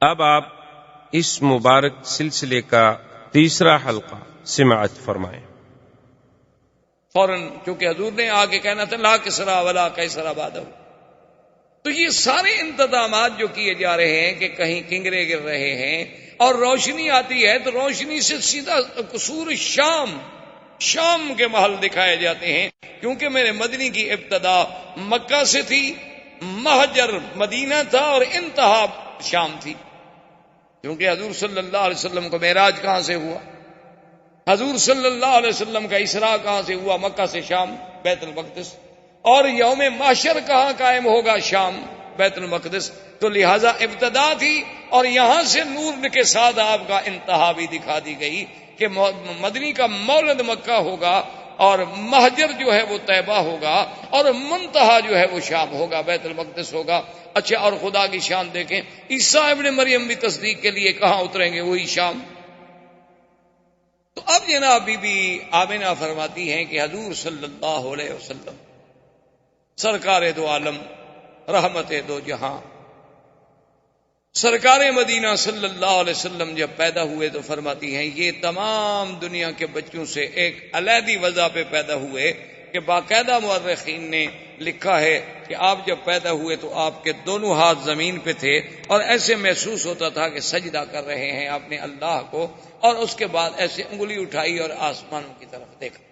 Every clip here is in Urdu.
اب آپ اس مبارک سلسلے کا تیسرا حلقہ سماعت فرمائیں۔ فوراً چونکہ حضور نے آگے کہنا تھا لا کسرا ولا قیصر بعدہ، تو یہ سارے انتظامات جو کیے جا رہے ہیں کہ کہیں کنگرے گر رہے ہیں اور روشنی آتی ہے تو روشنی سے سیدھا قصور شام کے محل دکھائے جاتے ہیں، کیونکہ میرے مدنی کی ابتدا مکہ سے تھی، مہجر مدینہ تھا اور انتہا شام تھی، کیونکہ حضور صلی اللہ علیہ وسلم کو معراج کہاں سے ہوا، حضور صلی اللہ علیہ وسلم کا اسراء کہاں سے ہوا، مکہ سے شام بیت المقدس، اور یوم محشر کہاں قائم ہوگا، شام بیت المقدس، تو لہذا ابتدا تھی اور یہاں سے نور کے ساتھ آپ کا انتہا بھی دکھا دی گئی کہ مدنی کا مولد مکہ ہوگا اور مہجر جو ہے وہ طیبہ ہوگا اور منتہا جو ہے وہ شام ہوگا، بیت المقدس ہوگا۔ اچھا، اور خدا کی شان دیکھیں، عیسیٰ ابن مریم بھی تصدیق کے لیے کہاں اتریں گے، وہی شام۔ تو اب جناب بی بی آمنہ فرماتی ہیں کہ حضور صلی اللہ علیہ وسلم سرکار دو عالم، رحمت دو جہاں، سرکار مدینہ صلی اللہ علیہ وسلم جب پیدا ہوئے تو فرماتی ہیں یہ تمام دنیا کے بچوں سے ایک علیحدی وضع پہ پیدا ہوئے کہ باقاعدہ مورخین نے لکھا ہے کہ آپ جب پیدا ہوئے تو آپ کے دونوں ہاتھ زمین پہ تھے اور ایسے محسوس ہوتا تھا کہ سجدہ کر رہے ہیں آپ نے اللہ کو، اور اس کے بعد ایسے انگلی اٹھائی اور آسمانوں کی طرف دیکھا۔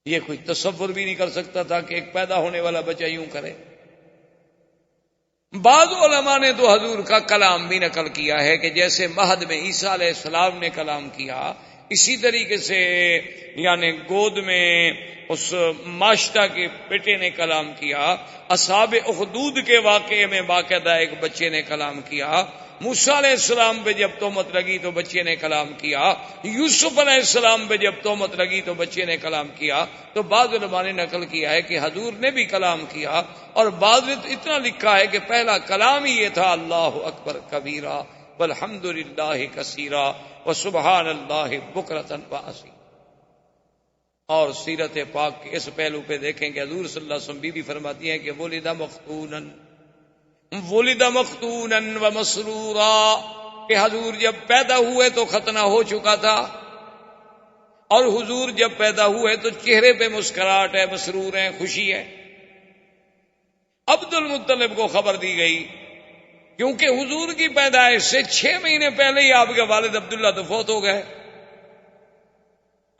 یہ کوئی تصور بھی نہیں کر سکتا تھا کہ ایک پیدا ہونے والا بچہ یوں کرے۔ بعض علماء نے تو حضور کا کلام بھی نقل کیا ہے کہ جیسے مہد میں عیسیٰ علیہ السلام نے کلام کیا، اسی طریقے سے یعنی گود میں اس ماشتہ کے بیٹے نے کلام کیا، اصحاب اخدود کے واقعے میں باقاعدہ ایک بچے نے کلام کیا، موسیٰ علیہ السلام پہ جب تہمت لگی تو بچے نے کلام کیا، یوسف علیہ السلام پہ جب تہمت لگی تو بچے نے کلام کیا۔ تو بعض علماء نے نقل کیا ہے کہ حضور نے بھی کلام کیا، اور بعض نے اتنا لکھا ہے کہ پہلا کلام ہی یہ تھا اللہ اکبر کبیرہ والحمد للہ کثیرہ وسبحان اللہ بکرۃ واصیلا۔ اور سیرت پاک کے اس پہلو پہ دیکھیں کہ حضور صلی اللہ علیہ وسلم بی بی فرماتی ہیں کہ ولد مختونا ومسرورا، کہ حضور جب پیدا ہوئے تو ختنہ ہو چکا تھا، اور حضور جب پیدا ہوئے تو چہرے پہ مسکراہٹ ہے، مسرور ہیں، خوشی ہے۔ عبد المطلب کو خبر دی گئی کیونکہ حضور کی پیدائش سے 6 مہینے پہلے ہی آپ کے والد عبداللہ تو فوت ہو گئے۔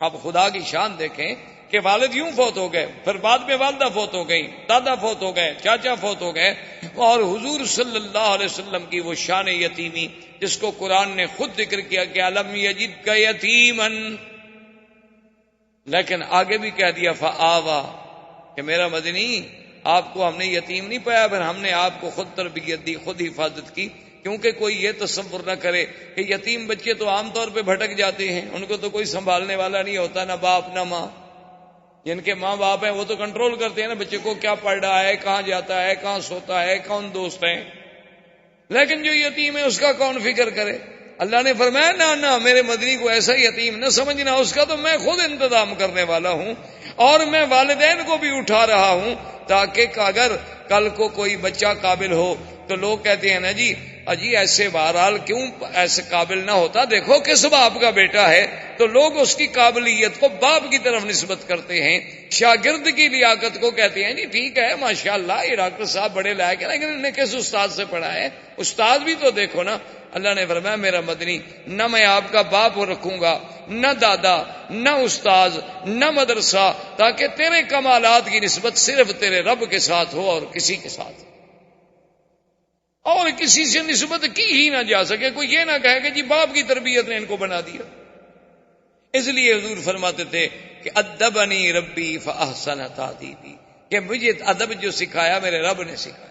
اب خدا کی شان دیکھیں کہ والد یوں فوت ہو گئے، پھر بعد میں والدہ فوت ہو گئی، دادا فوت ہو گئے، چاچا فوت ہو گئے، اور حضور صلی اللہ علیہ وسلم کی وہ شان یتیمی جس کو قرآن نے خود ذکر کیا کہ الم یجدک یتیما، لیکن آگے بھی کہہ دیا فآوا، کہ میرا مدنی آپ کو ہم نے یتیم نہیں پایا، پھر ہم نے آپ کو خود تربیت دی، خود حفاظت کی، کیونکہ کوئی یہ تصور نہ کرے کہ یتیم بچے تو عام طور پہ بھٹک جاتے ہیں، ان کو تو کوئی سنبھالنے والا نہیں ہوتا، نہ باپ نہ ماں۔ جن کے ماں باپ ہیں وہ تو کنٹرول کرتے ہیں نا بچے کو، کیا پڑھ رہا ہے، کہاں جاتا ہے، کہاں سوتا ہے، کون دوست ہیں، لیکن جو یتیم ہے اس کا کون فکر کرے؟ اللہ نے فرمایا نہ میرے مدنی کو ایسا یتیم نہ سمجھنا، اس کا تو میں خود انتظام کرنے والا ہوں، اور میں والدین کو بھی اٹھا رہا ہوں تاکہ اگر کل کو کوئی بچہ قابل ہو تو لوگ کہتے ہیں نا جی ایسے بہرحال کیوں ایسے قابل نہ ہوتا، دیکھو کس باپ کا بیٹا ہے، تو لوگ اس کی قابلیت کو باپ کی طرف نسبت کرتے ہیں، شاگرد کی لیاقت کو کہتے ہیں جی ٹھیک ہے ماشاءاللہ یہ ڈاکٹر صاحب بڑے لائق ہیں، لیکن انہوں نے کس استاد سے پڑھا ہے، استاد بھی تو دیکھو نا۔ اللہ نے فرمایا میرا مدنی نہ میں آپ کا باپ رکھوں گا، نہ دادا، نہ استاذ، نہ مدرسہ، تاکہ تیرے کمالات کی نسبت صرف تیرے رب کے ساتھ ہو اور کسی کے ساتھ، اور کسی سے نسبت کی ہی نہ جا سکے، کوئی یہ نہ کہے کہ جی باپ کی تربیت نے ان کو بنا دیا۔ اس لیے حضور فرماتے تھے کہ ادبنی ربی فاحسن تادیبی، کہ مجھے ادب جو سکھایا میرے رب نے سکھایا،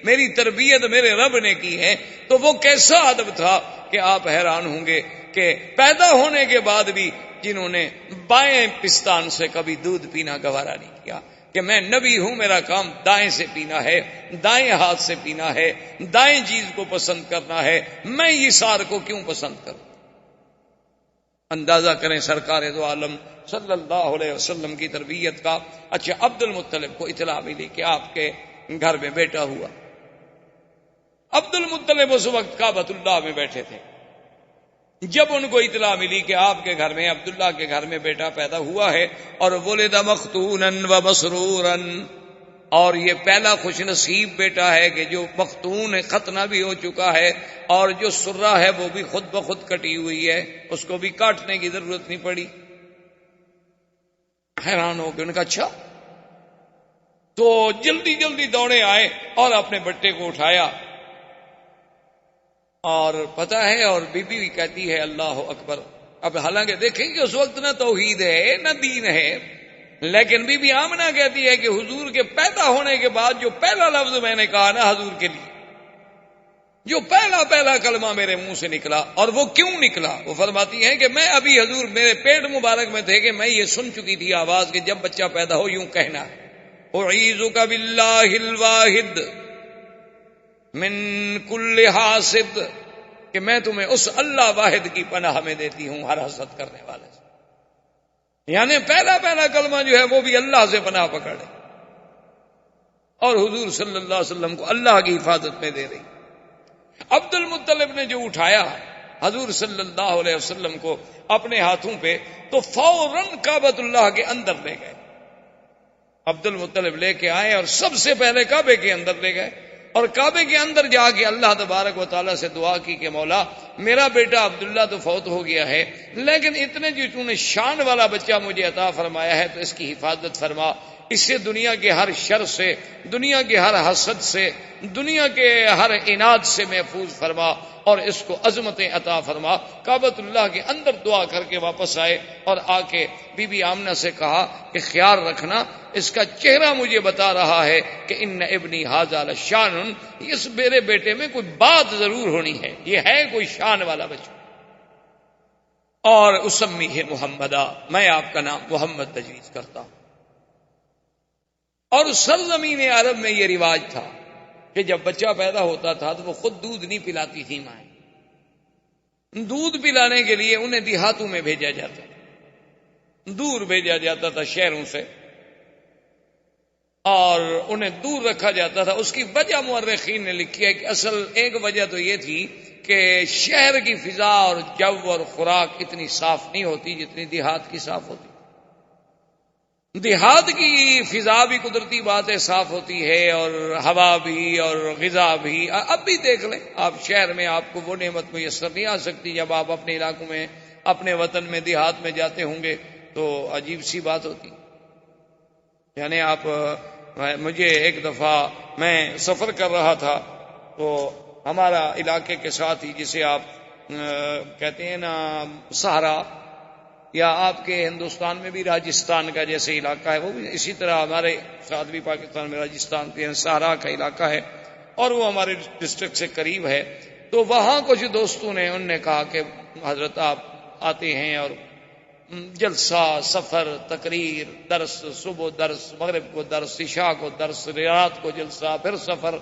میری تربیت میرے رب نے کی ہے، تو وہ کیسا ادب تھا کہ آپ حیران ہوں گے کہ پیدا ہونے کے بعد بھی جنہوں نے بائیں پستان سے کبھی دودھ پینا گوارا نہیں کیا، کہ میں نبی ہوں، میرا کام دائیں سے پینا ہے، دائیں ہاتھ سے پینا ہے، دائیں چیز کو پسند کرنا ہے، میں یہ سار کو کیوں پسند کروں؟ اندازہ کریں سرکار دو عالم صلی اللہ علیہ وسلم کی تربیت کا۔ اچھا، عبد المطلب کو اطلاع ملی کہ آپ کے گھر میں بیٹا ہوا، عبد المطلب اس وقت کعبۃ اللہ میں بیٹھے تھے. جب ان کو اطلاع ملی کہ آپ کے گھر میں عبداللہ کے گھر میں بیٹا پیدا ہوا ہے اور ولد مختونا و مسرورا، اور یہ پہلا خوش نصیب بیٹا ہے کہ جو مختون ہے، ختنہ بھی ہو چکا ہے، اور جو سرہ ہے وہ بھی خود بخود کٹی ہوئی ہے، اس کو بھی کاٹنے کی ضرورت نہیں پڑی. حیران ہو کے ان کا اچھا. تو جلدی جلدی دوڑے آئے اور اپنے بٹے کو اٹھایا، اور پتہ ہے، اور بی بی کہتی ہے اللہ اکبر. اب حالانکہ دیکھیں کہ اس وقت نہ توحید ہے نہ دین ہے، لیکن بی بی آمنہ کہتی ہے کہ حضور کے پیدا ہونے کے بعد جو پہلا لفظ میں نے کہا نا حضور کے لیے، جو پہلا کلمہ میرے منہ سے نکلا، اور وہ کیوں نکلا، وہ فرماتی ہیں کہ میں ابھی حضور میرے پیٹ مبارک میں تھے کہ میں یہ سن چکی تھی آواز کہ جب بچہ پیدا ہو یوں کہنا ہے اعیذک باللہ الواحد من کل حاسد، کہ میں تمہیں اس اللہ واحد کی پناہ میں دیتی ہوں ہر حسد کرنے والے سے. یعنی پہلا کلمہ جو ہے وہ بھی اللہ سے پناہ پکڑے، اور حضور صلی اللہ علیہ وسلم کو اللہ کی حفاظت میں دے رہی. عبد المطلب نے جو اٹھایا حضور صلی اللہ علیہ وسلم کو اپنے ہاتھوں پہ، تو فوراً کعبۃ اللہ کے اندر لے گئے. عبد المطلب لے کے آئے اور سب سے پہلے کعبے کے اندر لے گئے، اور کعبے کے اندر جا کے اللہ تبارک و تعالیٰ سے دعا کی کہ مولا میرا بیٹا عبداللہ تو فوت ہو گیا ہے، لیکن اتنے جو تو نے شان والا بچہ مجھے عطا فرمایا ہے تو اس کی حفاظت فرما، اس سے دنیا کے ہر شر سے، دنیا کے ہر حسد سے، دنیا کے ہر عناد سے محفوظ فرما، اور اس کو عظمتیں عطا فرما. کعبۃ اللہ کے اندر دعا کر کے واپس آئے، اور آ کے بی بی آمنہ سے کہا کہ خیال رکھنا، اس کا چہرہ مجھے بتا رہا ہے کہ ان ابنی ھذا لشان، اس میرے بیٹے میں کوئی بات ضرور ہونی ہے، یہ ہے کوئی شان والا بچہ. اور اسمیہ محمدا، میں آپ کا نام محمد تجویز کرتا ہوں. اور سرزمین عرب میں یہ رواج تھا کہ جب بچہ پیدا ہوتا تھا تو وہ خود دودھ نہیں پلاتی تھی مائیں، دودھ پلانے کے لیے انہیں دیہاتوں میں بھیجا جاتا تھا، دور بھیجا جاتا تھا شہروں سے، اور انہیں دور رکھا جاتا تھا. اس کی وجہ مورخین نے لکھی ہے کہ اصل ایک وجہ تو یہ تھی کہ شہر کی فضا اور جو اور خوراک اتنی صاف نہیں ہوتی جتنی دیہات کی صاف ہوتی. دیہات کی فضا بھی قدرتی بات ہے صاف ہوتی ہے، اور ہوا بھی اور غذا بھی. اب بھی دیکھ لیں آپ، شہر میں آپ کو وہ نعمت میسر نہیں آ سکتی، جب آپ اپنے علاقوں میں، اپنے وطن میں، دیہات میں جاتے ہوں گے تو عجیب سی بات ہوتی. یعنی آپ، مجھے ایک دفعہ میں سفر کر رہا تھا تو ہمارا علاقے کے ساتھ ہی، جسے آپ کہتے ہیں نا سہارا، یا آپ کے ہندوستان میں بھی راجستھان کا جیسے علاقہ ہے، وہ بھی اسی طرح ہمارے ساتھ بھی پاکستان میں راجستھان کے سہارا کا علاقہ ہے، اور وہ ہمارے ڈسٹرکٹ سے قریب ہے. تو وہاں کچھ دوستوں نے، انہوں نے کہا کہ حضرت آپ آتے ہیں اور جلسہ، سفر، تقریر، درس، صبح درس، مغرب کو درس، عشاء کو درس، رات کو جلسہ، پھر سفر،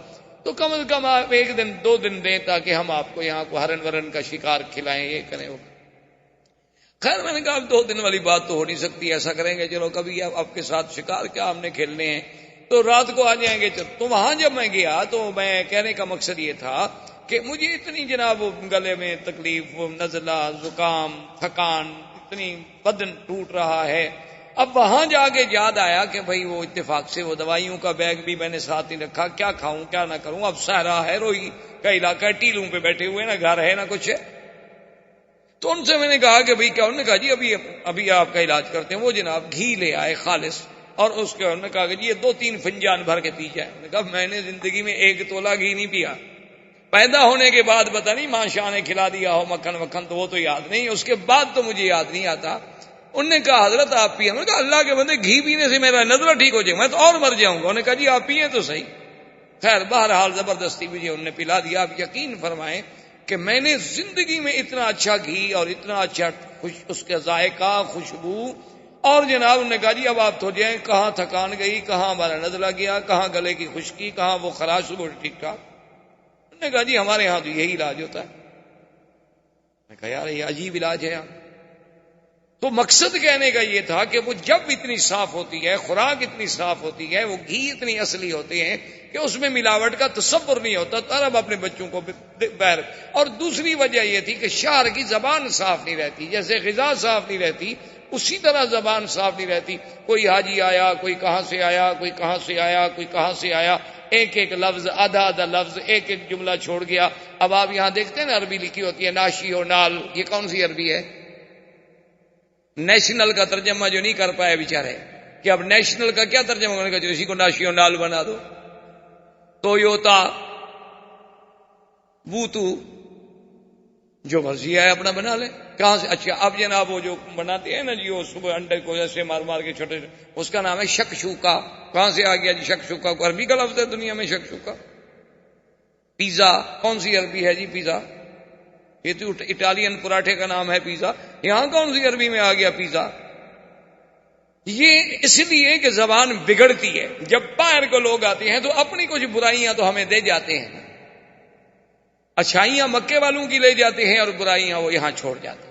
تو کم از کم آپ ایک دن 2 دن دیں تاکہ ہم آپ کو یہاں کو ہرن ورن کا شکار کھلائیں، یہ کریں وہ. خیر میں نے کہا 2 دن والی بات تو ہو نہیں سکتی، ایسا کریں گے چلو کبھی آپ کے ساتھ شکار کیا ہم نے کھیلنے ہیں، تو رات کو آ جائیں گے. تو وہاں جب میں گیا تو میں کہنے کا مقصد یہ تھا کہ مجھے اتنی جناب گلے میں تکلیف، نزلہ، زکام، تھکان، اتنی بدن ٹوٹ رہا ہے. اب وہاں جا کے یاد آیا کہ بھئی وہ اتفاق سے وہ دوائیوں کا بیگ بھی میں نے ساتھ نہیں رکھا، کیا کھاؤں کیا نہ کروں. اب صحرا ہے، روئی کا علاقہ ہے، ٹیلوں پہ بیٹھے ہوئے، نہ گھر ہے نہ کچھ ہے. تو ان سے میں نے کہا کہ بھئی کیا؟ انہوں نے کہا جی ابھی آپ کا علاج کرتے ہیں. وہ جناب گھی لے آئے خالص، اور اس کے انہوں نے کہا کہ جی یہ 2-3 فنجان بھر کے پی جائے. میں نے کہا میں نے زندگی میں 1 تولہ گھی نہیں پیا. پیدا ہونے کے بعد پتہ نہیں ماں شاہ نے کھلا دیا ہو مکھن وکھن، تو وہ تو یاد نہیں، اس کے بعد تو مجھے یاد نہیں آتا. انہوں نے کہا حضرت آپ پیے. میں نے کہا اللہ کے بندے گھی پینے سے میرا نزلہ ٹھیک ہو جائے، میں تو اور مر جاؤں گا. انہوں نے کہا جی آپ پیئے تو صحیح. خیر بہرحال زبردستی مجھے انہوں نے پلا دیا. آپ یقین فرمائیں کہ میں نے زندگی میں اتنا اچھا گھی اور اتنا اچھا اس کا ذائقہ، خوشبو، اور جناب انہوں نے کہا جی اب آپ تو جائیں، کہاں تھکان گئی، کہاں ہمارا نزلہ گیا، کہاں گلے کی خشکی، کہاں وہ خراش، وہ ٹھیک ٹھاک. انہوں نے کہا جی ہمارے ہاں تو یہی علاج ہوتا ہے. میں کہا یار یہ عجیب علاج ہے. تو مقصد کہنے کا یہ تھا کہ وہ جب اتنی صاف ہوتی ہے، خوراک اتنی صاف ہوتی ہے، وہ گھی اتنی اصلی ہوتے ہیں کہ اس میں ملاوٹ کا تصور نہیں ہوتا، تو عرب اپنے بچوں کو باہر. اور دوسری وجہ یہ تھی کہ شہر کی زبان صاف نہیں رہتی، جیسے غذا صاف نہیں رہتی اسی طرح زبان صاف نہیں رہتی. کوئی حاجی آیا، کوئی کہاں سے آیا، کوئی کہاں سے آیا، کوئی کہاں سے آیا، ایک ایک لفظ، آدھا آدھا لفظ، ایک ایک جملہ چھوڑ گیا. اب آپ یہاں دیکھتے ہیں نا عربی لکھی ہوتی ہے ناشی و نال، یہ کون سی عربی ہے؟ نیشنل کا ترجمہ جو نہیں کر پائے بیچارے، کہ اب نیشنل کا کیا ترجمہ کرنے کا، جو اسی کو ناشی و نال بنا دو. تویوتا، ووتو، جو مرضی ہے اپنا بنا لیں. کہاں سے؟ اچھا اب جناب وہ جو بناتے ہیں نا جی، وہ صبح انڈے کو ایسے مار مار کے چھوٹے، اس کا نام ہے شکشوکا. کہاں سے آ گیا جی شکشوکا؟ کو عربی کا لفظ ہے دنیا میں شکشوکا. پیزا کون سی عربی ہے جی پیزا؟ یہ تو اٹالین پراٹھے کا نام ہے پیزا. یہاں کون سی عربی میں آ گیا پیزا؟ یہ اس لیے کہ زبان بگڑتی ہے. جب باہر کو لوگ آتے ہیں تو اپنی کچھ برائیاں تو ہمیں دے جاتے ہیں، اچھائیاں مکے والوں کی لے جاتے ہیں اور برائیاں وہ یہاں چھوڑ جاتے ہیں.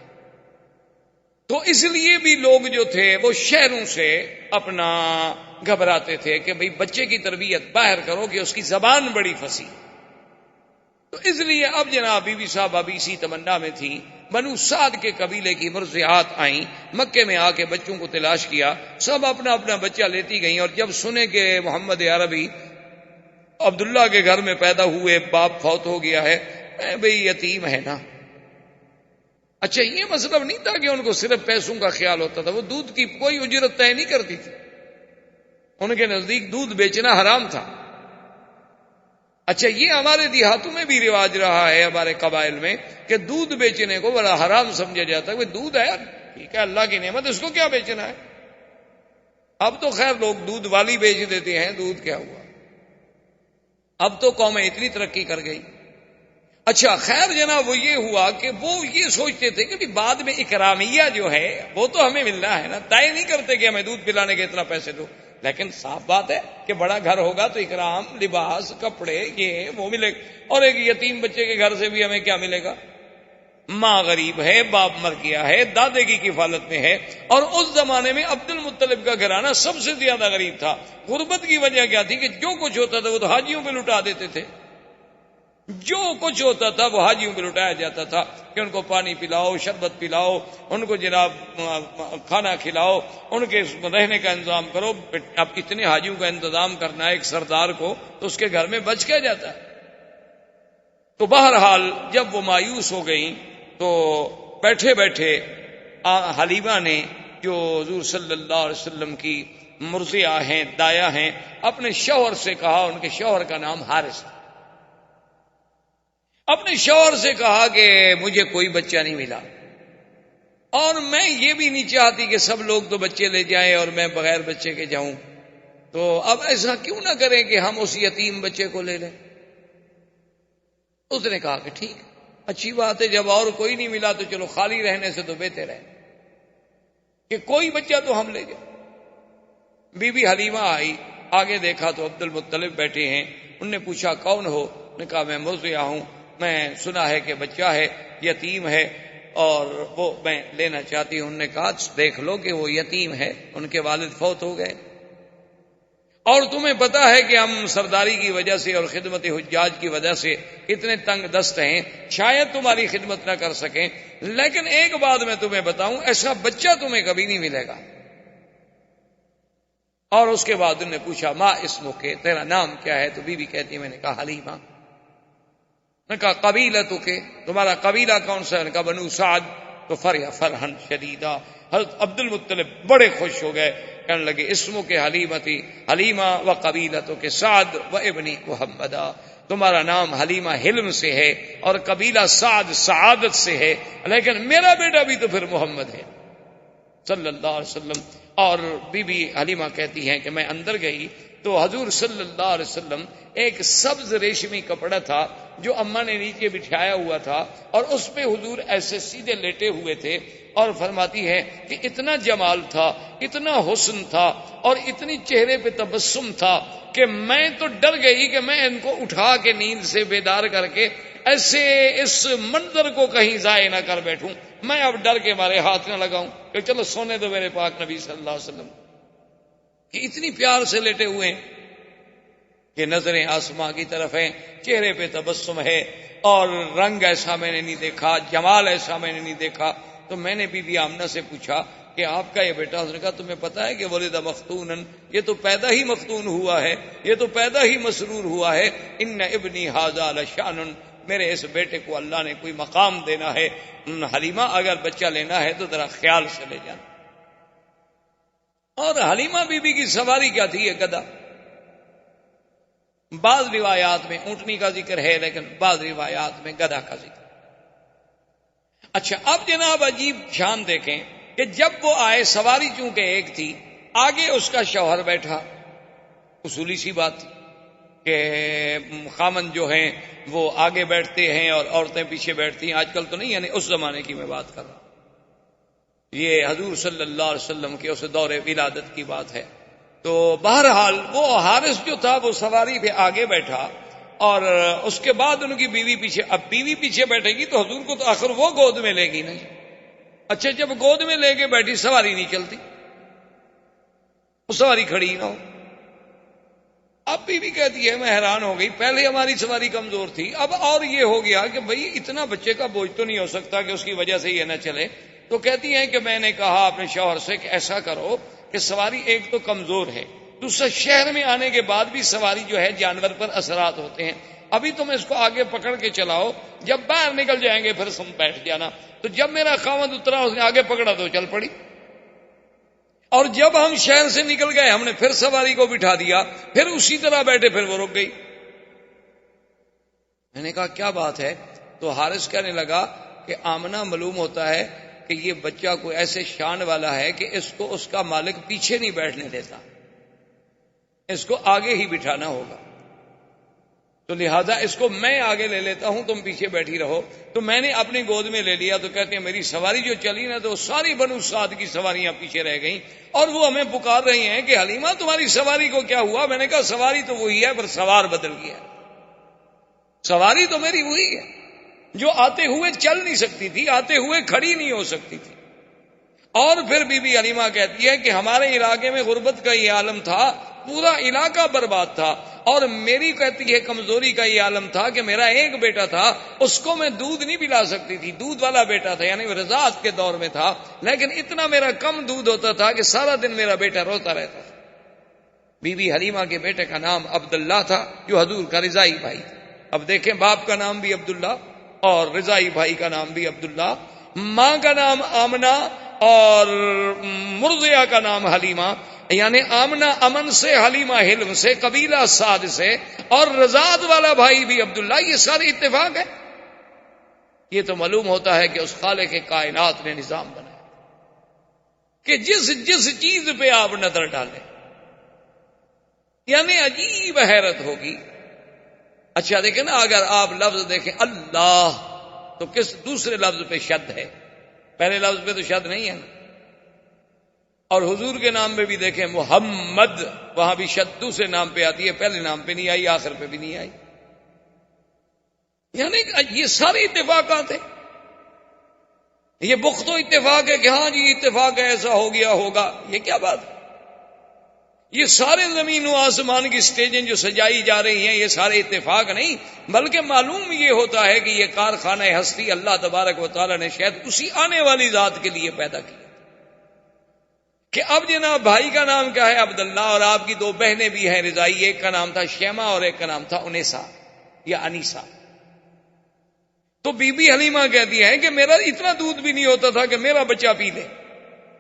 تو اس لیے بھی لوگ جو تھے وہ شہروں سے اپنا گھبراتے تھے کہ بھئی بچے کی تربیت باہر کرو کہ اس کی زبان بڑی فصیح. تو اس لیے اب جناب بی بی صاحب ابھی اسی تمنا میں تھی. بنو سعد کے قبیلے کی مرضعات آئیں، مکے میں آ کے بچوں کو تلاش کیا، سب اپنا اپنا بچہ لیتی گئیں. اور جب سنے کہ محمد عربی عبداللہ کے گھر میں پیدا ہوئے، باپ فوت ہو گیا ہے، بھئی یتیم ہے نا. اچھا یہ مطلب نہیں تھا کہ ان کو صرف پیسوں کا خیال ہوتا تھا، وہ دودھ کی کوئی اجرت طے نہیں کرتی تھی، ان کے نزدیک دودھ بیچنا حرام تھا. اچھا یہ ہمارے دیہاتوں میں بھی رواج رہا ہے، ہمارے قبائل میں، کہ دودھ بیچنے کو بڑا حرام سمجھا جاتا ہے. کہ دودھ ہے ٹھیک ہے، اللہ کی نعمت، اس کو کیا بیچنا ہے. اب تو خیر لوگ دودھ والی بیچ دیتے ہیں، دودھ کیا ہوا، اب تو قومیں اتنی ترقی کر گئی. اچھا خیر جناب وہ یہ ہوا کہ وہ یہ سوچتے تھے کہ بعد میں اکرامیہ جو ہے وہ تو ہمیں ملنا ہے نا، طے نہیں کرتے کہ ہمیں دودھ پلانے کے اتنا پیسے دو. لیکن صاف بات ہے کہ بڑا گھر ہوگا تو اکرام، لباس، کپڑے، یہ وہ ملے گا. اور ایک یتیم بچے کے گھر سے بھی ہمیں کیا ملے گا؟ ماں غریب ہے، باپ مر گیا ہے، دادے کی کفالت میں ہے. اور اس زمانے میں عبد المطلب کا گھرانہ سب سے زیادہ غریب تھا. غربت کی وجہ کیا تھی کہ جو کچھ ہوتا تھا وہ تو حاجیوں پہ لٹا دیتے تھے. جو کچھ ہوتا تھا وہ حاجیوں پہ لٹایا جاتا تھا کہ ان کو پانی پلاؤ، شربت پلاؤ، ان کو جناب کھانا کھلاؤ، ان کے رہنے کا انتظام کرو. اب اتنے حاجیوں کا انتظام کرنا ہے ایک سردار کو، تو اس کے گھر میں بچ کیا جاتا ہے. تو بہرحال جب وہ مایوس ہو گئیں تو بیٹھے بیٹھے حلیمہ نے، جو حضور صلی اللہ علیہ وسلم کی مرضعہ ہیں، دایا ہیں، اپنے شوہر سے کہا، ان کے شوہر کا نام حارث، اپنے شوہر سے کہا کہ مجھے کوئی بچہ نہیں ملا، اور میں یہ بھی نہیں چاہتی کہ سب لوگ تو بچے لے جائیں اور میں بغیر بچے کے جاؤں. تو اب ایسا کیوں نہ کریں کہ ہم اس یتیم بچے کو لے لیں. اس نے کہا کہ ٹھیک اچھی بات ہے، جب اور کوئی نہیں ملا تو چلو خالی رہنے سے تو بہتر ہے کہ کوئی بچہ تو ہم لے جائیں. بی بی حلیمہ آئی، آگے دیکھا تو عبد المطلب بیٹھے ہیں. انہوں نے پوچھا کون ہو؟ نے کہا میں مرضعہ ہوں، میں سنا ہے کہ بچہ ہے، یتیم ہے اور وہ میں لینا چاہتی ہوں. انہوں نے کہا دیکھ لو کہ وہ یتیم ہے، ان کے والد فوت ہو گئے، اور تمہیں پتا ہے کہ ہم سرداری کی وجہ سے اور خدمت حجاج کی وجہ سے اتنے تنگ دست ہیں، شاید تمہاری خدمت نہ کر سکیں، لیکن ایک بات میں تمہیں بتاؤں، ایسا بچہ تمہیں کبھی نہیں ملے گا. اور اس کے بعد انہوں نے پوچھا ما اسمک، تیرا نام کیا ہے؟ تو بی بی کہتی ہے میں نے کہا حلیمہ. نے کہا قبیلتو کے، تمہارا قبیلہ کون سا ہے؟ نے کہا بنو سعد. تو فرحن شدیدہ، حضرت عبد المطلب بڑے خوش ہو گئے، کہنے لگے اسمو کے حلیمتی، حلیمہ و قبیلتو کے سعد و ابنی محمدہ، تمہارا نام حلیمہ حلم سے ہے اور قبیلہ سعد سعادت سے ہے، لیکن میرا بیٹا بھی تو پھر محمد ہے صلی اللہ علیہ وسلم. اور بی بی حلیمہ کہتی ہیں کہ میں اندر گئی تو حضور صلی اللہ علیہ وسلم ایک سبز ریشمی کپڑا تھا جو اماں نے نیچے بٹھایا ہوا تھا، اور اس پہ حضور ایسے سیدھے لیٹے ہوئے تھے، اور فرماتی ہے کہ اتنا جمال تھا، اتنا حسن تھا، اور اتنی چہرے پہ تبسم تھا کہ میں تو ڈر گئی کہ میں ان کو اٹھا کے نیند سے بیدار کر کے ایسے اس منظر کو کہیں ضائع نہ کر بیٹھوں. میں اب ڈر کے مارے ہاتھ نہ لگاؤں کہ چلو سونے دو میرے پاک نبی صلی اللہ علیہ وسلم، کہ اتنی پیار سے لیٹے ہوئے ہیں. کہ نظریں آسماں کی طرف ہیں، چہرے پہ تبسم ہے، اور رنگ ایسا میں نے نہیں دیکھا، جمال ایسا میں نے نہیں دیکھا۔ تو میں نے بی بی آمنہ سے پوچھا کہ آپ کا یہ بیٹا، اس نے کہا تمہیں پتا ہے کہ ولد مختونن، یہ تو پیدا ہی مختون ہوا ہے، یہ تو پیدا ہی مسرور ہوا ہے۔ ان ابنی ھذا لشأن، میرے اس بیٹے کو اللہ نے کوئی مقام دینا ہے۔ حلیمہ اگر بچہ لینا ہے تو ذرا خیال سے لے جانا۔ اور حلیمہ بی بی کی سواری کیا تھی؟ یہ گدھا۔ بعض روایات میں اونٹنی کا ذکر ہے، لیکن بعض روایات میں گدھا کا ذکر۔ اچھا، اب جناب عجیب شان دیکھیں کہ جب وہ آئے، سواری چونکہ ایک تھی، آگے اس کا شوہر بیٹھا، اصولی سی بات تھی کہ خامن جو ہیں وہ آگے بیٹھتے ہیں اور عورتیں پیچھے بیٹھتی ہیں۔ آج کل تو نہیں، یعنی اس زمانے کی میں بات کر رہا ہوں، یہ حضور صلی اللہ علیہ وسلم کے اس دور ولادت کی بات ہے۔ تو بہرحال وہ حارث جو تھا وہ سواری پہ آگے بیٹھا، اور اس کے بعد ان کی بیوی پیچھے۔ اب بیوی پیچھے بیٹھے گی تو حضور کو تو آخر وہ گود میں لے گی نا۔ اچھا، جب گود میں لے کے بیٹھی، سواری نہیں چلتی، وہ سواری کھڑی نہ ہو۔ اب بیوی کہتی ہے میں حیران ہو گئی، پہلے ہماری سواری کمزور تھی، اب اور یہ ہو گیا کہ بھئی اتنا بچے کا بوجھ تو نہیں ہو سکتا کہ اس کی وجہ سے یہ نہ چلے۔ تو کہتی ہیں کہ میں نے کہا اپنے شوہر سے کہ ایسا کرو کہ سواری ایک تو کمزور ہے، دوسرا شہر میں آنے کے بعد بھی سواری جو ہے جانور پر اثرات ہوتے ہیں، ابھی تم اس کو آگے پکڑ کے چلاؤ، جب باہر نکل جائیں گے پھر تم بیٹھ جانا۔ تو جب میرا خاوند اترا، اس نے آگے پکڑا تو چل پڑی، اور جب ہم شہر سے نکل گئے ہم نے پھر سواری کو بٹھا دیا، پھر اسی طرح بیٹھے، پھر وہ رک گئی۔ میں نے کہا کیا بات ہے؟ تو حارث کہنے لگا کہ آمنہ معلوم ہوتا ہے کہ یہ بچہ کوئی ایسے شان والا ہے کہ اس کو اس کا مالک پیچھے نہیں بیٹھنے دیتا، اس کو آگے ہی بٹھانا ہوگا، تو لہذا اس کو میں آگے لے لیتا ہوں، تم پیچھے بیٹھی رہو۔ تو میں نے اپنی گود میں لے لیا۔ تو کہتے ہیں میری سواری جو چلی نا تو ساری بنو سعد کی سواریاں پیچھے رہ گئیں، اور وہ ہمیں پکار رہی ہیں کہ حلیمہ تمہاری سواری کو کیا ہوا؟ میں نے کہا سواری تو وہی ہے، پر سوار بدل گیا۔ سواری تو میری وہی ہے جو آتے ہوئے چل نہیں سکتی تھی، آتے ہوئے کھڑی نہیں ہو سکتی تھی۔ اور پھر بی بی حلیمہ کہتی ہے کہ ہمارے علاقے میں غربت کا یہ عالم تھا، پورا علاقہ برباد تھا، اور میری کہتی ہے کمزوری کا یہ عالم تھا کہ میرا ایک بیٹا تھا، اس کو میں دودھ نہیں پلا سکتی تھی، دودھ والا بیٹا تھا، یعنی رضاعت کے دور میں تھا، لیکن اتنا میرا کم دودھ ہوتا تھا کہ سارا دن میرا بیٹا روتا رہتا تھا۔ بی بی حلیمہ کے بیٹے کا نام عبداللہ تھا، جو حضور کا رضائی بھائی تھا۔ اب دیکھیں، باپ کا نام بھی عبداللہ اور رضائی بھائی کا نام بھی عبداللہ، ماں کا نام آمنہ اور مرضیہ کا نام حلیمہ، یعنی آمنہ امن سے، حلیمہ حلم سے، قبیلہ سعد سے، اور رضاعت والا بھائی بھی عبداللہ۔ یہ سارے اتفاق ہے۔ یہ تو معلوم ہوتا ہے کہ اس خالق کائنات نے نظام بنایا کہ جس جس چیز پہ آپ نظر ڈالیں، یعنی عجیب حیرت ہوگی۔ اچھا دیکھیں نا، اگر آپ لفظ دیکھیں اللہ تو کس دوسرے لفظ پہ شد ہے، پہلے لفظ پہ تو شد نہیں ہے نا۔ اور حضور کے نام پہ بھی دیکھیں محمد، وہاں بھی شد دوسرے نام پہ آتی ہے، پہلے نام پہ نہیں آئی، آخر پہ بھی نہیں آئی۔ یعنی یہ سارے اتفاقات ہیں۔ یہ بخت و اتفاق ہے کہ ہاں جی اتفاق ہے، ایسا ہو گیا ہوگا، یہ کیا بات ہے؟ یہ سارے زمین و آسمان کی سٹیجیں جو سجائی جا رہی ہیں، یہ سارے اتفاق نہیں، بلکہ معلوم یہ ہوتا ہے کہ یہ کارخانہ ہستی اللہ تبارک و تعالی نے شاید اسی آنے والی ذات کے لیے پیدا کیا کہ اب جناب بھائی کا نام کیا ہے؟ عبداللہ، اور آپ کی دو بہنیں بھی ہیں رضائی، ایک کا نام تھا شیمہ اور ایک کا نام تھا انیسا یا انیسا۔ تو بی بی حلیمہ کہتی ہے کہ میرا اتنا دودھ بھی نہیں ہوتا تھا کہ میرا بچہ پی لے،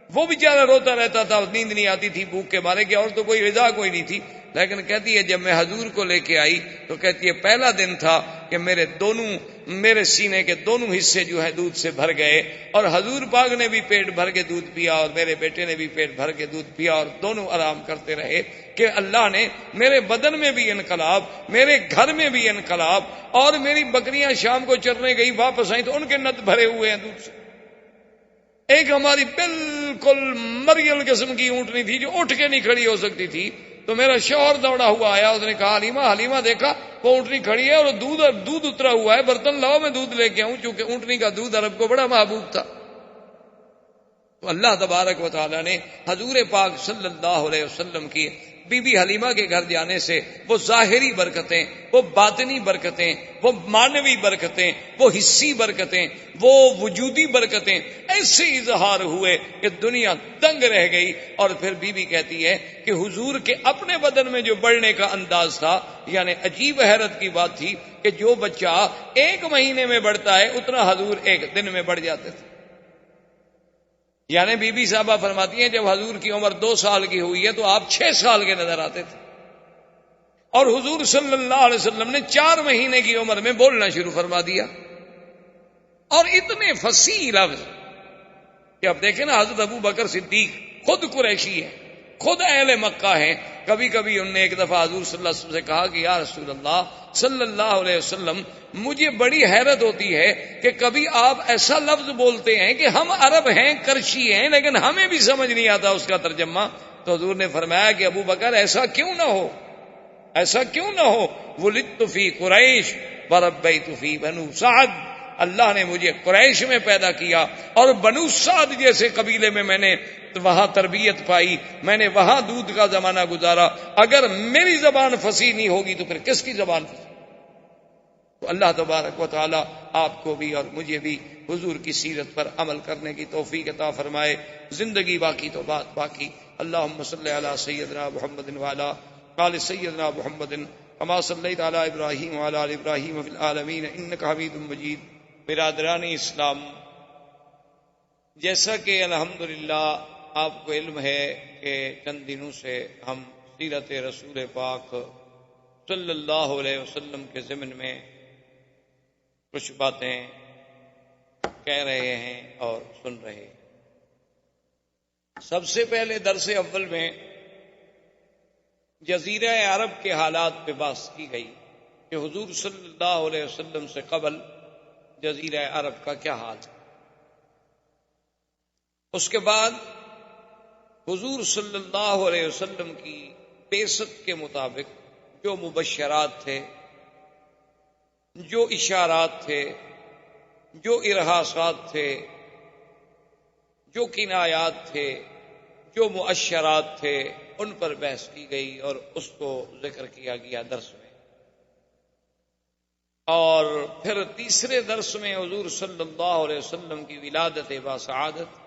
وہ بیچارہ روتا رہتا تھا، نیند نہیں آتی تھی بھوک کے مارے، کہ اور تو کوئی رضا کوئی نہیں تھی۔ لیکن کہتی ہے جب میں حضور کو لے کے آئی تو کہتی ہے پہلا دن تھا کہ میرے سینے کے دونوں حصے جو ہے دودھ سے بھر گئے، اور حضور پاک نے بھی پیٹ بھر کے دودھ پیا اور میرے بیٹے نے بھی پیٹ بھر کے دودھ پیا، اور دونوں آرام کرتے رہے کہ اللہ نے میرے بدن میں بھی انقلاب، میرے گھر میں بھی انقلاب، اور میری بکریاں شام کو چرنے گئی، واپس آئیں تو ان کے نت بھرے ہوئے ہیں دودھ سے۔ ایک ہماری بالکل مریل قسم کی اونٹنی تھی جو اٹھ کے نہیں کھڑی ہو سکتی تھی، تو میرا شوہر دوڑا ہوا آیا، اس نے کہا حلیمہ دیکھا وہ اونٹنی کھڑی ہے اور دودھ اترا ہوا ہے، برتن لاؤ میں دودھ لے کے آؤں، چونکہ اونٹنی کا دودھ عرب کو بڑا محبوب تھا۔ تو اللہ تبارک و تعالی نے حضور پاک صلی اللہ علیہ وسلم کی بی بی حلیمہ کے گھر جانے سے وہ ظاہری برکتیں، وہ باطنی برکتیں، وہ معنوی برکتیں، وہ حصی برکتیں، وہ وجودی برکتیں ایسے اظہار ہوئے کہ دنیا دنگ رہ گئی۔ اور پھر بی بی کہتی ہے کہ حضور کے اپنے بدن میں جو بڑھنے کا انداز تھا، یعنی عجیب حیرت کی بات تھی کہ جو بچہ 1 مہینے میں بڑھتا ہے اتنا حضور 1 دن میں بڑھ جاتے تھے۔ یعنی بی بی صاحبہ فرماتی ہیں جب حضور کی عمر 2 سال کی ہوئی ہے تو آپ 6 سال کے نظر آتے تھے، اور حضور صلی اللہ علیہ وسلم نے 4 مہینے کی عمر میں بولنا شروع فرما دیا، اور اتنے فصیح لفظ کہ اب دیکھیں نا، حضرت ابو بکر صدیق خود قریشی ہے، خود اہل مکہ ہیں۔ کبھی کبھی انہوں نے ایک دفعہ حضور صلی اللہ علیہ وسلم سے کہا کہ یا رسول اللہ صلی اللہ علیہ وسلم، مجھے بڑی حیرت ہوتی ہے کہ کبھی آپ ایسا لفظ بولتے ہیں کہ ہم عرب ہیں، کرشی ہیں، لیکن ہمیں بھی سمجھ نہیں آتا اس کا ترجمہ۔ تو حضور نے فرمایا کہ ابو بکر ایسا کیوں نہ ہو، ایسا کیوں نہ ہو، ولدت فی قریش وربیت فی بنو سعد، اللہ نے مجھے قریش میں پیدا کیا اور بنو سعد جیسے قبیلے میں نے وہاں تربیت پائی، میں نے وہاں دودھ کا زمانہ گزارا۔ اگر میری زبان فصیح نہیں ہوگی تو پھر کس کی زبان فصیح؟ تو اللہ تبارک و تعالی آپ کو بھی اور مجھے بھی حضور کی سیرت پر عمل کرنے کی توفیق عطا فرمائے۔ زندگی باقی تو بات باقی۔ اللہم صلی علی سیدنا محمد وعلی آل سیدنا محمد کما صلیت علی ابراہیم وعلی آل ابراہیم فی العالمین انک حمید مجید۔ برادران اسلام، جیسا کہ الحمدللہ آپ کو علم ہے کہ چند دنوں سے ہم سیرت رسول پاک صلی اللہ علیہ وسلم کے ضمن میں کچھ باتیں کہہ رہے ہیں اور سن رہے ہیں۔ سب سے پہلے درس اول میں جزیرہ عرب کے حالات پہ بحث کی گئی کہ حضور صلی اللہ علیہ وسلم سے قبل جزیرہ عرب کا کیا حال ہے۔ اس کے بعد حضور صلی اللہ علیہ وسلم کی بعثت کے مطابق جو مبشرات تھے، جو اشارات تھے، جو ارہاسات تھے، جو کنایات تھے، جو مؤشرات تھے، ان پر بحث کی گئی اور اس کو ذکر کیا گیا درس میں۔ اور پھر تیسرے درس میں حضور صلی اللہ علیہ وسلم کی ولادت باسعادت،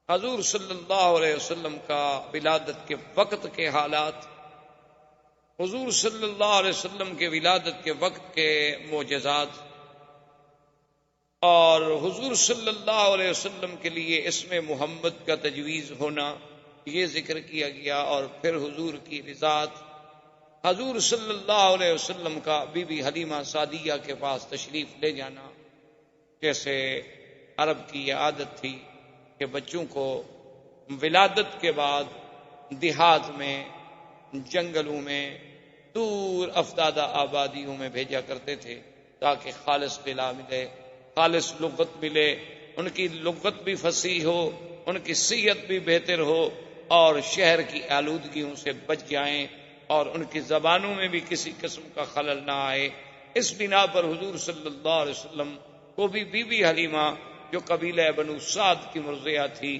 حضور صلی اللہ علیہ وسلم کا ولادت کے وقت کے حالات، حضور صلی اللہ علیہ وسلم کے ولادت کے وقت کے معجزات، اور حضور صلی اللہ علیہ وسلم کے لیے اسم محمد کا تجویز ہونا، یہ ذکر کیا گیا۔ اور پھر حضور کی رضاعت، حضور صلی اللہ علیہ وسلم کا بی بی حلیمہ سعدیہ کے پاس تشریف لے جانا، جیسے عرب کی یہ عادت تھی کہ بچوں کو ولادت کے بعد دیہات میں، جنگلوں میں، دور افتادہ آبادیوں میں بھیجا کرتے تھے تاکہ خالص غذا ملے، خالص لغت ملے، ان کی لغت بھی فصیح ہو، ان کی صحت بھی بہتر ہو، اور شہر کی آلودگیوں سے بچ جائیں، اور ان کی زبانوں میں بھی کسی قسم کا خلل نہ آئے۔ اس بنا پر حضور صلی اللہ علیہ وسلم کو بھی بی بی حلیمہ جو قبیلہ بنو سعد کی مرضیہ تھی،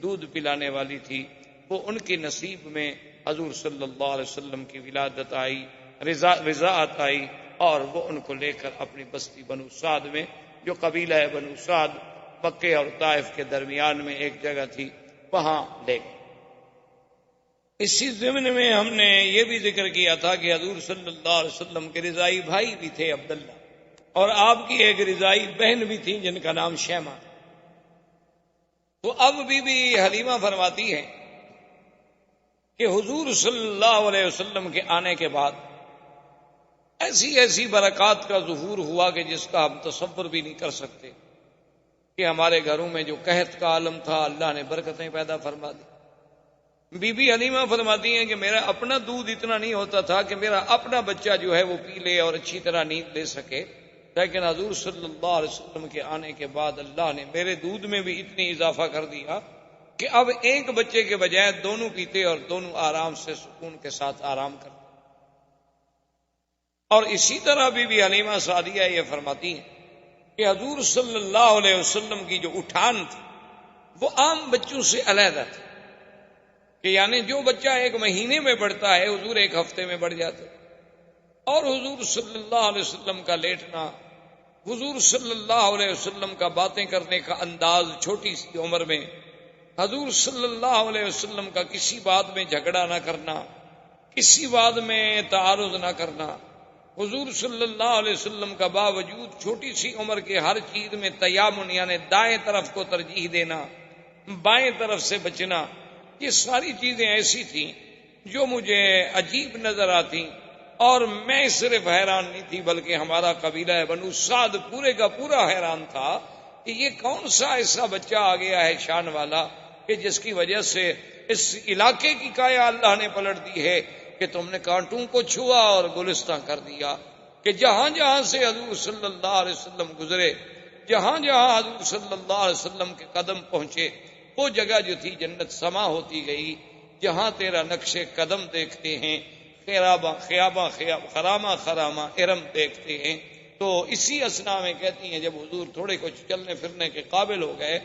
دودھ پلانے والی تھی، وہ ان کی نصیب میں حضور صلی اللہ علیہ وسلم کی ولادت آئی، رضاعت آئی، اور وہ ان کو لے کر اپنی بستی بنو سعد میں، جو قبیلہ بنو سعد مکے اور طائف کے درمیان میں ایک جگہ تھی، وہاں لے گئے۔ اسی ضمن میں ہم نے یہ بھی ذکر کیا تھا کہ حضور صلی اللہ علیہ وسلم کے رضائی بھائی بھی تھے عبداللہ، اور آپ کی ایک رضائی بہن بھی تھی جن کا نام شیمہ۔ تو اب بی بی حلیمہ فرماتی ہے کہ حضور صلی اللہ علیہ وسلم کے آنے کے بعد ایسی ایسی برکات کا ظہور ہوا کہ جس کا ہم تصور بھی نہیں کر سکتے، کہ ہمارے گھروں میں جو قحط کا عالم تھا اللہ نے برکتیں پیدا فرما دی۔ بی بی حلیمہ فرماتی ہیں کہ میرا اپنا دودھ اتنا نہیں ہوتا تھا کہ میرا اپنا بچہ جو ہے وہ پی لے اور اچھی طرح نیند لے سکے، لیکن حضور صلی اللہ علیہ وسلم کے آنے کے بعد اللہ نے میرے دودھ میں بھی اتنی اضافہ کر دیا کہ اب ایک بچے کے بجائے دونوں پیتے اور دونوں آرام سے سکون کے ساتھ آرام کرتے۔ اور اسی طرح بی بی حلیمہ سعدیہ یہ فرماتی ہیں کہ حضور صلی اللہ علیہ وسلم کی جو اٹھان تھی وہ عام بچوں سے علیحدہ تھی، کہ یعنی جو بچہ 1 مہینے میں بڑھتا ہے حضور 1 ہفتے میں بڑھ جاتے. اور حضور صلی اللہ علیہ وسلم کا لیٹنا، حضور صلی اللہ علیہ وسلم کا باتیں کرنے کا انداز چھوٹی سی عمر میں، حضور صلی اللہ علیہ وسلم کا کسی بات میں جھگڑا نہ کرنا، کسی بات میں تعارض نہ کرنا، حضور صلی اللہ علیہ وسلم کا باوجود چھوٹی سی عمر کے ہر چیز میں تیامن یعنی دائیں طرف کو ترجیح دینا، بائیں طرف سے بچنا، یہ ساری چیزیں ایسی تھیں جو مجھے عجیب نظر آتی. اور میں صرف حیران نہیں تھی بلکہ ہمارا قبیلہ بنو سعد پورے کا پورا حیران تھا کہ یہ کون سا ایسا بچہ آ گیا ہے شان والا کہ جس کی وجہ سے اس علاقے کی کایا اللہ نے پلٹ دی ہے کہ تم نے کانٹوں کو چھوا اور گلستان کر دیا. کہ جہاں جہاں سے حضور صلی اللہ علیہ وسلم گزرے، جہاں جہاں حضور صلی اللہ علیہ وسلم کے قدم پہنچے، وہ جگہ جو تھی جنت سما ہوتی گئی. جہاں تیرا نقش قدم دیکھتے ہیں، خرامہ خرامہ ارم دیکھتے ہیں. تو اسی اسنا میں کہتی ہیں جب حضور تھوڑے کچھ چلنے پھرنے کے قابل ہو گئے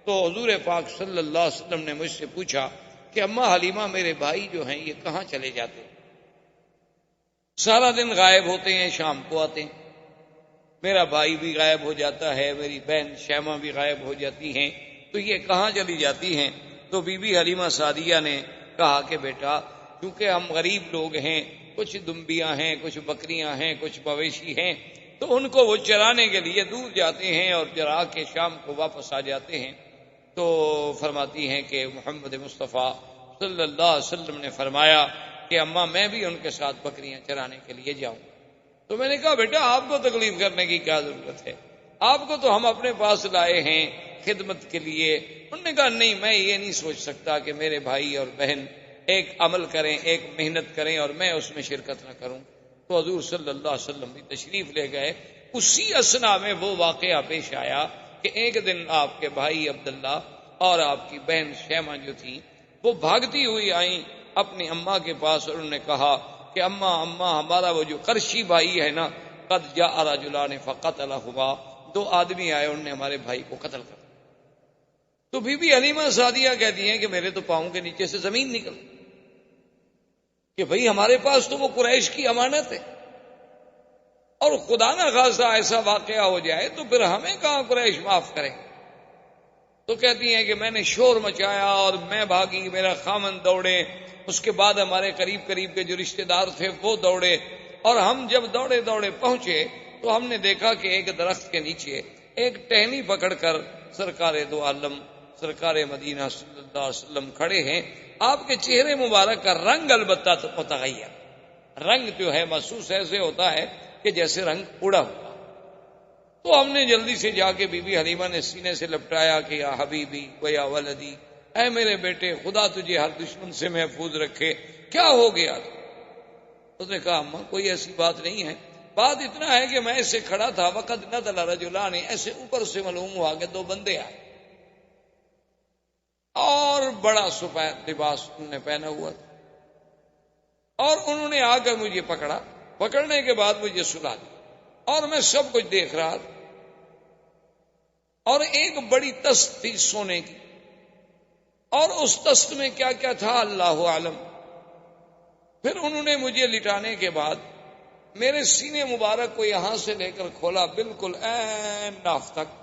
تو حضور پاک صلی اللہ علیہ وسلم نے مجھ سے پوچھا کہ اماں حلیمہ میرے بھائی جو ہیں یہ کہاں چلے جاتے ہیں؟ سارا دن غائب ہوتے ہیں، شام کو آتے ہیں. میرا بھائی بھی غائب ہو جاتا ہے، میری بہن شیمہ بھی غائب ہو جاتی ہیں، تو یہ کہاں چلی جاتی ہیں؟ تو بی بی حلیمہ سعدیہ نے کہا کہ بیٹا کیونکہ ہم غریب لوگ ہیں، کچھ دمبیاں ہیں، کچھ بکریاں ہیں، کچھ مویشی ہیں، تو ان کو وہ چرانے کے لیے دور جاتے ہیں اور چرا کے شام کو واپس آ جاتے ہیں. تو فرماتی ہیں کہ محمد مصطفیٰ صلی اللہ علیہ وسلم نے فرمایا کہ اماں میں بھی ان کے ساتھ بکریاں چرانے کے لیے جاؤں. تو میں نے کہا بیٹا آپ کو تکلیف کرنے کی کیا ضرورت ہے، آپ کو تو ہم اپنے پاس لائے ہیں خدمت کے لیے. انہوں نے کہا نہیں، میں یہ نہیں سوچ سکتا کہ میرے بھائی اور بہن ایک عمل کریں، ایک محنت کریں اور میں اس میں شرکت نہ کروں. تو حضور صلی اللہ علیہ وسلم بھی تشریف لے گئے. اسی اسنا میں وہ واقعہ پیش آیا کہ ایک دن آپ کے بھائی عبداللہ اور آپ کی بہن شیمہ جو تھی وہ بھاگتی ہوئی آئیں اپنی اماں کے پاس اور انہوں نے کہا کہ اماں ہمارا وہ جو قرشی بھائی ہے نا، قد جاء رجلان فقتلہما، 2 آدمی آئے انہوں نے ہمارے بھائی کو قتل کر. تو بی بی حلیمہ سعدیہ کہتی ہیں کہ میرے تو پاؤں کے نیچے سے زمین نکل کہ بھئی ہمارے پاس تو وہ قریش کی امانت ہے، اور خدا نہ خاصا ایسا واقعہ ہو جائے تو پھر ہمیں کہاں قریش معاف کریں. تو کہتی ہیں کہ میں نے شور مچایا اور میں بھاگی، میرا خامن دوڑے، اس کے بعد ہمارے قریب کے جو رشتہ دار تھے وہ دوڑے، اور ہم جب دوڑے پہنچے تو ہم نے دیکھا کہ ایک درخت کے نیچے ایک ٹہنی پکڑ کر سرکار دو عالم سرکار مدینہ صلی اللہ علیہ وسلم کھڑے ہیں. آپ کے چہرے مبارک کا رنگ البتہ تو متغیر، رنگ جو ہے محسوس ایسے ہوتا ہے کہ جیسے رنگ اڑا ہوا. تو ہم نے جلدی سے جا کے بی بی حلیمہ نے سینے سے لپٹایا کہ یا حبیبی و یا ولدی، اے میرے بیٹے خدا تجھے ہر دشمن سے محفوظ رکھے، کیا ہو گیا؟ اس نے کہا اماں کوئی ایسی بات نہیں ہے، بات اتنا ہے کہ میں ایسے کھڑا تھا وقت نزل رجلان، ایسے اوپر سے معلوم ہوا کہ 2 بندے آئے اور بڑا سفید لباس انہوں نے پہنا ہوا تھا، اور انہوں نے آ کر مجھے پکڑا، پکڑنے کے بعد مجھے سلا دیا اور میں سب کچھ دیکھ رہا تھا. اور ایک بڑی تست تھی سونے کی، اور اس تست میں کیا کیا تھا اللہ عالم. پھر انہوں نے مجھے لٹانے کے بعد میرے سینے مبارک کو یہاں سے لے کر کھولا بالکل عین ناف تک.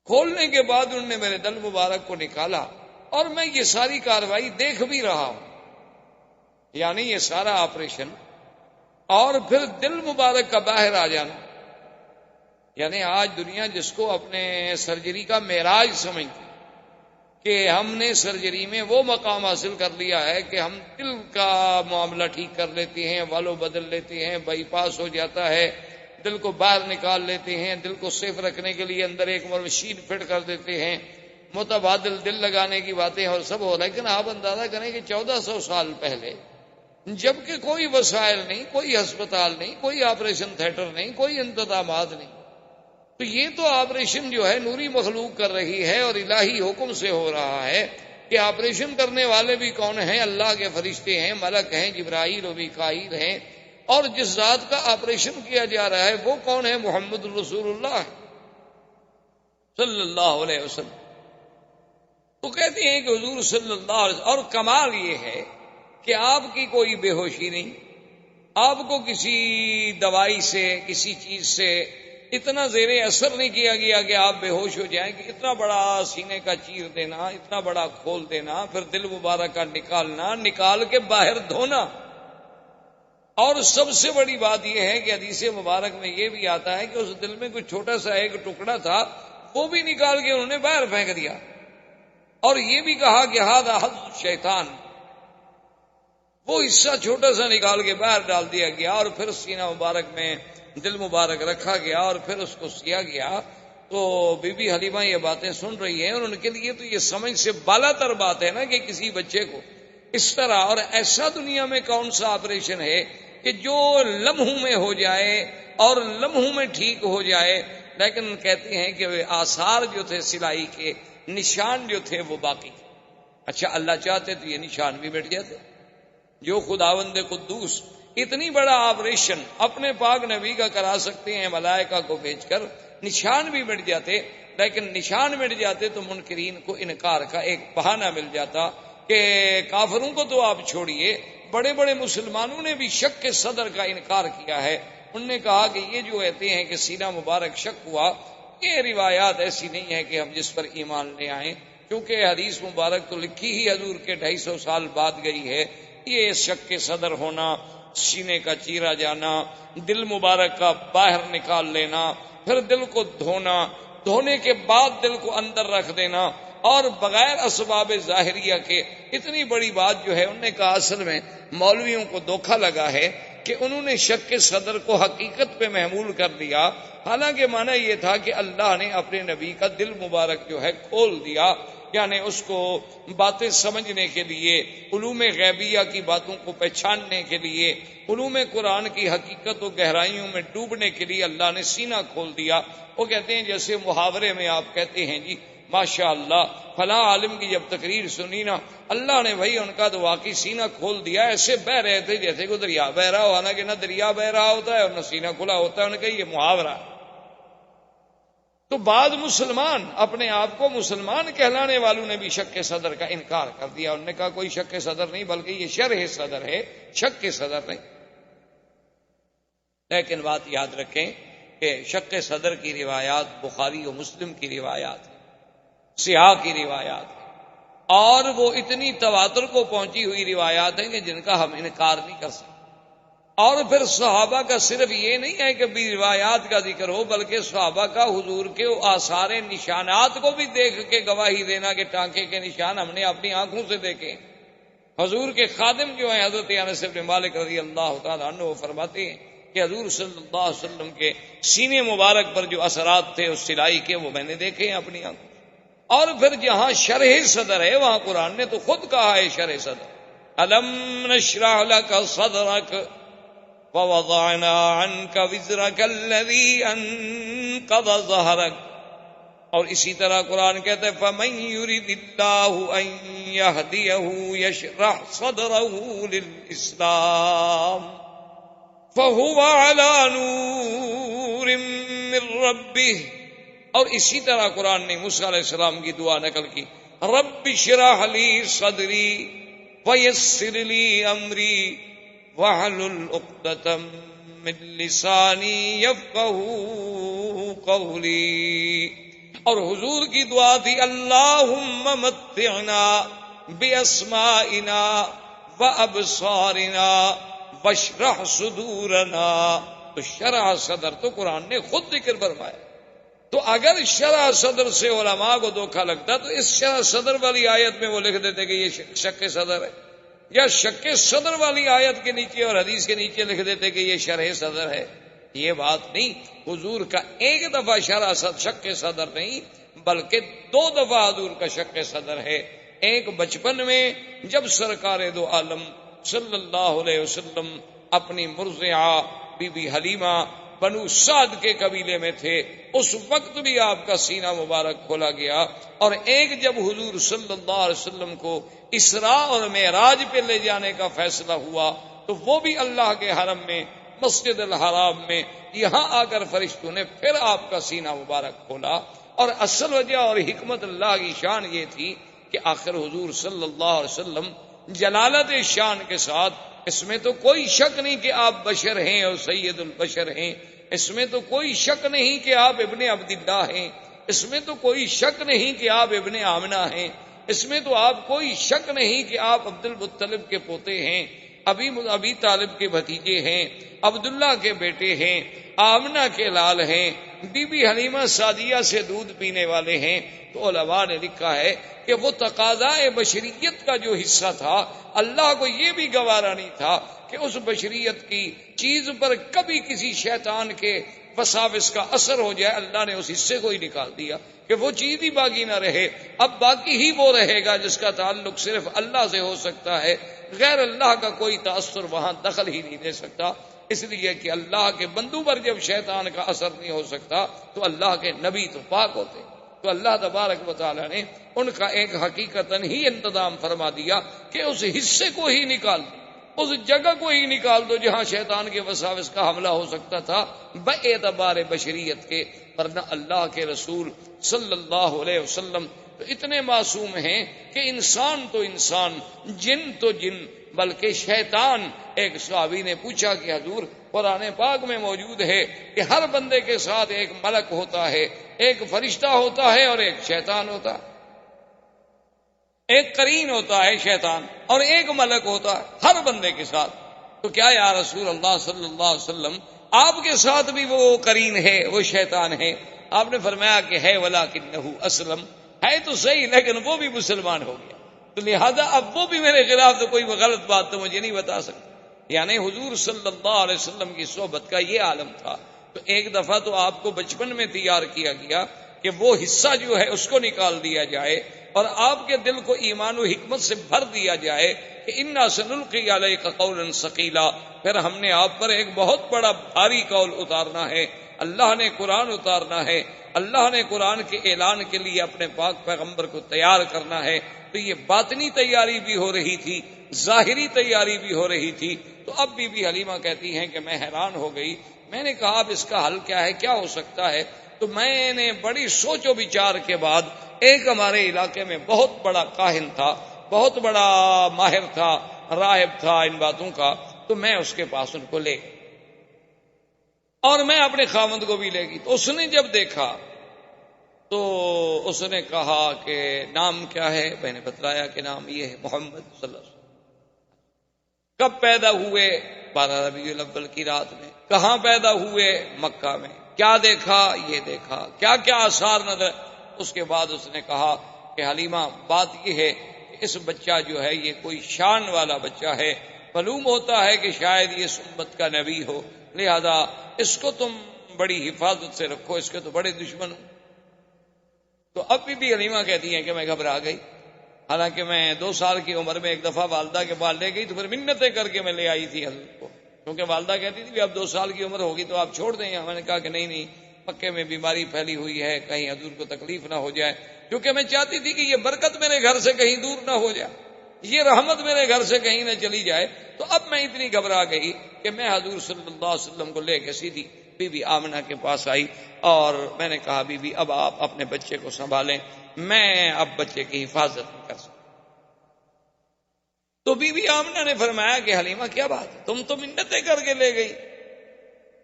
کھولنے کے بعد انہوں نے میرے دل مبارک کو نکالا اور میں یہ ساری کاروائی دیکھ بھی رہا ہوں، یعنی یہ سارا آپریشن اور پھر دل مبارک کا باہر آ جانا. یعنی آج دنیا جس کو اپنے سرجری کا معراج سمجھتی کہ ہم نے سرجری میں وہ مقام حاصل کر لیا ہے کہ ہم دل کا معاملہ ٹھیک کر لیتے ہیں، والو بدل لیتے ہیں، بائی پاس ہو جاتا ہے، دل کو باہر نکال لیتے ہیں، دل کو صیف رکھنے کے لیے اندر ایک مشین فٹ کر دیتے ہیں، متبادل دل لگانے کی باتیں اور سب ہو. لیکن آپ اندازہ کریں کہ 1400 سال پہلے جبکہ کوئی وسائل نہیں، کوئی ہسپتال نہیں، کوئی آپریشن تھیٹر نہیں، کوئی انتظامات نہیں، تو یہ تو آپریشن جو ہے نوری مخلوق کر رہی ہے اور الہی حکم سے ہو رہا ہے. کہ آپریشن کرنے والے بھی کون ہیں؟ اللہ کے فرشتے ہیں، ملک ہیں، جبرائیل و میکائیل ہیں. اور جس ذات کا آپریشن کیا جا رہا ہے وہ کون ہے؟ محمد رسول اللہ صلی اللہ علیہ وسلم. تو کہتے ہیں کہ حضور صلی اللہ علیہ وسلم، اور کمال یہ ہے کہ آپ کی کوئی بے ہوشی نہیں، آپ کو کسی دوائی سے کسی چیز سے اتنا زیر اثر نہیں کیا گیا کہ آپ بے ہوش ہو جائیں، کہ اتنا بڑا سینے کا چیر دینا، اتنا بڑا کھول دینا، پھر دل مبارک کا نکالنا، نکال کے باہر دھونا۔ اور سب سے بڑی بات یہ ہے کہ حدیث مبارک میں یہ بھی آتا ہے کہ اس دل میں کوئی چھوٹا سا ایک ٹکڑا تھا، وہ بھی نکال کے انہوں نے باہر پھینک دیا، اور یہ بھی کہا کہ ھذا حظ شیطان، وہ حصہ چھوٹا سا نکال کے باہر ڈال دیا گیا، اور پھر سینہ مبارک میں دل مبارک رکھا گیا اور پھر اس کو سیا گیا۔ تو بی بی حلیمہ یہ باتیں سن رہی ہیں، اور ان کے لیے تو یہ سمجھ سے بالا تر بات ہے نا کہ کسی بچے کو اس طرح، اور ایسا دنیا میں کون سا آپریشن ہے کہ جو لمحوں میں ہو جائے اور لمحوں میں ٹھیک ہو جائے، لیکن کہتے ہیں کہ آثار جو تھے سلائی کے، نشان جو تھے وہ باقی تھے۔ اچھا اللہ چاہتے تو یہ نشان بھی مٹ جاتے، جو خداوند قدوس اتنی بڑا آپریشن اپنے پاک نبی کا کرا سکتے ہیں ملائکہ کو بھیج کر، نشان بھی مٹ جاتے، لیکن نشان مٹ جاتے تو منکرین کو انکار کا ایک بہانہ مل جاتا کہ کافروں کو تو آپ چھوڑیے، بڑے بڑے مسلمانوں نے بھی شک کے صدر کا انکار کیا ہے۔ انہوں نے کہا کہ یہ جو کہتے ہیں کہ سینہ مبارک شک ہوا، یہ روایات ایسی نہیں ہے کہ ہم جس پر ایمان لے آئیں، کیونکہ حدیث مبارک تو لکھی ہی حضور کے 250 سال بعد گئی ہے۔ یہ شک کے صدر ہونا، سینے کا چیرا جانا، دل مبارک کا باہر نکال لینا، پھر دل کو دھونا، دھونے کے بعد دل کو اندر رکھ دینا، اور بغیر اسباب ظاہریہ کے، اتنی بڑی بات جو ہے۔ انہوں نے کہا اصل میں مولویوں کو دھوکہ لگا ہے کہ انہوں نے شک کے صدر کو حقیقت پہ محمول کر دیا، حالانکہ معنی یہ تھا کہ اللہ نے اپنے نبی کا دل مبارک جو ہے کھول دیا، یعنی اس کو باتیں سمجھنے کے لیے، علوم غیبیہ کی باتوں کو پہچاننے کے لیے، علوم قرآن کی حقیقت و گہرائیوں میں ڈوبنے کے لیے اللہ نے سینہ کھول دیا۔ وہ کہتے ہیں جیسے محاورے میں آپ کہتے ہیں جی ماشاء اللہ فلاں عالم کی جب تقریر سنی نا، اللہ نے بھائی ان کا تو واقعی سینہ کھول دیا، ایسے بہ رہے تھے جیسے کوئی دریا بہ رہا ہو، حالانکہ نہ دریا بہ رہا ہوتا ہے اور نہ سینہ کھلا ہوتا ہے۔ انہوں نے کہا یہ محاورہ۔ تو بعض مسلمان اپنے آپ کو مسلمان کہلانے والوں نے بھی شک کے صدر کا انکار کر دیا۔ انہوں نے کہا کوئی شک کے صدر نہیں، بلکہ یہ شرح صدر ہے، شک کے صدر نہیں۔ لیکن بات یاد رکھیں کہ شک کے صدر کی روایات بخاری و مسلم کی روایات ہیں، سیاح کی روایات ہیں، اور وہ اتنی تواتر کو پہنچی ہوئی روایات ہیں کہ جن کا ہم انکار نہیں کر سکتے۔ اور پھر صحابہ کا صرف یہ نہیں ہے کہ بھی روایات کا ذکر ہو، بلکہ صحابہ کا حضور کے آثار نشانات کو بھی دیکھ کے گواہی دینا کہ ٹانکے کے نشان ہم نے اپنی آنکھوں سے دیکھے۔ حضور کے خادم جو ہیں حضرت انس بن مالک رضی اللہ تعالیٰ عنہ، وہ فرماتے ہیں کہ حضور صلی اللہ علیہ وسلم کے سینے مبارک پر جو اثرات تھے اس سلائی کے، وہ میں نے دیکھے ہیں اپنی آنکھوں۔ اور پھر جہاں شرح صدر ہے وہاں قرآن نے تو خود کہا ہے شرح صدر، الم نشرح لک صدرک ووضعنا عنك وزرك الذي انقض ظهرك۔ اور اسی طرح قرآن کہتا ہے فمن يرد الله ان يهديه يشرح صدره للاسلام فهو على نور من ربه۔ اور اسی طرح قرآن نے موسیٰ علیہ السلام کی دعا نقل کی، رب اشرح لي صدري ويسر لي امري وَاحْلُلْ عُقْدَةً مِّن لِّسَانِي يَفْقَهُوا قَوْلِي۔ اور حضور کی دعا تھی اللہم متعنا بِأَسْمَائِنَا وَأَبْصَارِنَا وَاشْرَحْ صُدُورَنَا۔ تو شرح صدر تو قرآن نے خود ذکر فرمایا۔ تو اگر شرح صدر سے علماء کو دھوکہ لگتا تو اس شرح صدر والی آیت میں وہ لکھ دیتے کہ یہ شک صدر ہے، یا شک صدر والی آیت کے نیچے اور حدیث کے نیچے لکھ دیتے کہ یہ شرح صدر ہے۔ یہ بات نہیں، حضور کا ایک دفعہ شک صدر نہیں بلکہ 2 دفعہ حضور کا شک صدر ہے۔ ایک بچپن میں جب سرکار دو عالم صلی اللہ علیہ وسلم اپنی مرضعہ بی بی حلیمہ بنو سعد کے قبیلے میں تھے، اس وقت بھی آپ کا سینہ مبارک کھولا گیا۔ اور ایک جب حضور صلی اللہ علیہ وسلم کو اسراء اور معراج پہ لے جانے کا فیصلہ ہوا تو وہ بھی اللہ کے حرم میں مسجد الحرام میں یہاں آ کر فرشتوں نے پھر آپ کا سینہ مبارک کھولا۔ اور اصل وجہ اور حکمت اللہ کی شان یہ تھی کہ آخر حضور صلی اللہ علیہ وسلم جلالت شان کے ساتھ، اس میں تو کوئی شک نہیں کہ آپ بشر ہیں اور سید البشر ہیں، اس میں تو کوئی شک نہیں کہ آپ ابن عبداللہ ہیں، اس میں تو کوئی شک نہیں کہ آپ ابن آمنہ ہیں، اس میں تو آپ کوئی شک نہیں کہ آپ عبد المطلب کے پوتے ہیں، ابی طالب کے بھتیجے ہیں، عبداللہ کے بیٹے ہیں، آمنہ کے لال ہیں، بی بی حلیمہ سعدیہ سے دودھ پینے والے ہیں۔ تو علماء نے لکھا ہے کہ وہ تقاضائے بشریت کا جو حصہ تھا، اللہ کو یہ بھی گوارا نہیں تھا کہ اس بشریت کی چیز پر کبھی کسی شیطان کے وساوس کا اثر ہو جائے۔ اللہ نے اس حصے کو ہی نکال دیا کہ وہ چیز ہی باقی نہ رہے، اب باقی ہی وہ رہے گا جس کا تعلق صرف اللہ سے ہو سکتا ہے، غیر اللہ کا کوئی تاثر وہاں دخل ہی نہیں دے سکتا، اس لیے کہ اللہ کے بندوں پر جب شیطان کا اثر نہیں ہو سکتا تو اللہ کے نبی تو پاک ہوتے۔ تو اللہ تبارک و تعالیٰ نے ان کا ایک حقیقتاً ہی انتظام فرما دیا کہ اس حصے کو ہی نکال دو، اس جگہ کو ہی نکال دو جہاں شیطان کے وساوس کا حملہ ہو سکتا تھا باعتبار بشریت کے، ورنہ اللہ کے رسول صلی اللہ علیہ وسلم تو اتنے معصوم ہیں کہ انسان تو انسان، جن تو جن، بلکہ شیطان۔ ایک صحابی نے پوچھا کہ حضور قرآن پاک میں موجود ہے کہ ہر بندے کے ساتھ ایک ملک ہوتا ہے، ایک فرشتہ ہوتا ہے اور ایک شیطان ہوتا ہے، ایک قرین ہوتا ہے شیطان اور ایک ملک ہوتا ہے ہر بندے کے ساتھ، تو کیا یا رسول اللہ صلی اللہ علیہ وسلم آپ کے ساتھ بھی وہ قرین ہے، وہ شیطان ہے؟ آپ نے فرمایا کہ ہے ولکنہ اسلم، ہے تو صحیح لیکن وہ بھی مسلمان ہو گیا، تو لہذا اب وہ بھی میرے خلاف تو کوئی غلط بات تو مجھے نہیں بتا سکتا۔ یعنی حضور صلی اللہ علیہ وسلم کی صحبت کا یہ عالم تھا۔ تو ایک دفعہ تو آپ کو بچپن میں تیار کیا گیا کہ وہ حصہ جو ہے اس کو نکال دیا جائے اور آپ کے دل کو ایمان و حکمت سے بھر دیا جائے کہ انا سنلقی علیک قولا ثقیلا، پھر ہم نے آپ پر ایک بہت بڑا بھاری قول اتارنا ہے، اللہ نے قرآن اتارنا ہے، اللہ نے قرآن کے اعلان کے لیے اپنے پاک پیغمبر کو تیار کرنا ہے۔ تو یہ باطنی تیاری بھی ہو رہی تھی، ظاہری تیاری بھی ہو رہی تھی۔ تو اب بی بی حلیمہ کہتی ہیں کہ میں حیران ہو گئی، میں نے کہا اب اس کا حل کیا ہے، کیا ہو سکتا ہے؟ تو میں نے بڑی سوچ و بچار کے بعد، ایک ہمارے علاقے میں بہت بڑا کاہن تھا، بہت بڑا ماہر تھا، راہب تھا ان باتوں کا، تو میں اس کے پاس ان کو لے گئی اور میں اپنے خاوند کو بھی لے گئی۔ تو اس نے جب دیکھا تو اس نے کہا کہ نام کیا ہے؟ میں نے بتلایا کہ نام یہ ہے محمد صلی اللہ علیہ وسلم۔ کب پیدا ہوئے؟ 12 ربیع الاول کی رات میں۔ کہاں پیدا ہوئے؟ مکہ میں۔ کیا دیکھا؟ یہ دیکھا۔ کیا کیا آثار نظر؟ اس کے بعد اس نے کہا کہ حلیمہ بات یہ ہے کہ اس بچہ جو ہے یہ کوئی شان والا بچہ ہے، معلوم ہوتا ہے کہ شاید یہ سنت کا نبی ہو، لہذا اس کو تم بڑی حفاظت سے رکھو، اس کے تو بڑے دشمن ہو۔ تو اب بھی حلیمہ کہتی ہیں کہ میں گھبرا گئی، حالانکہ میں 2 سال کی عمر میں ایک دفعہ والدہ کے پاس لے گئی تو پھر منتیں کر کے میں لے آئی تھی حضرت کو، کیونکہ والدہ کہتی تھی کہ اب 2 سال کی عمر ہوگی تو آپ چھوڑ دیں۔ میں نے کہا کہ نہیں، مکے میں بیماری پھیلی ہوئی ہے، کہیں حضور کو تکلیف نہ ہو جائے، کیونکہ میں چاہتی تھی کہ یہ برکت میرے گھر سے کہیں دور نہ ہو جائے، یہ رحمت میرے گھر سے کہیں نہ چلی جائے۔ تو اب میں اتنی گھبرا گئی کہ میں حضور صلی اللہ علیہ وسلم کو لے کے سیدھی بی بی آمنہ کے پاس آئی اور میں نے کہا بی بی اب آپ اپنے بچے کو سنبھالیں، میں اب بچے کی حفاظت نہیں کر سکتا۔ تو بی بی آمنہ نے فرمایا کہ حلیمہ کیا بات ہے، تم تو منتیں کر کے لے گئی،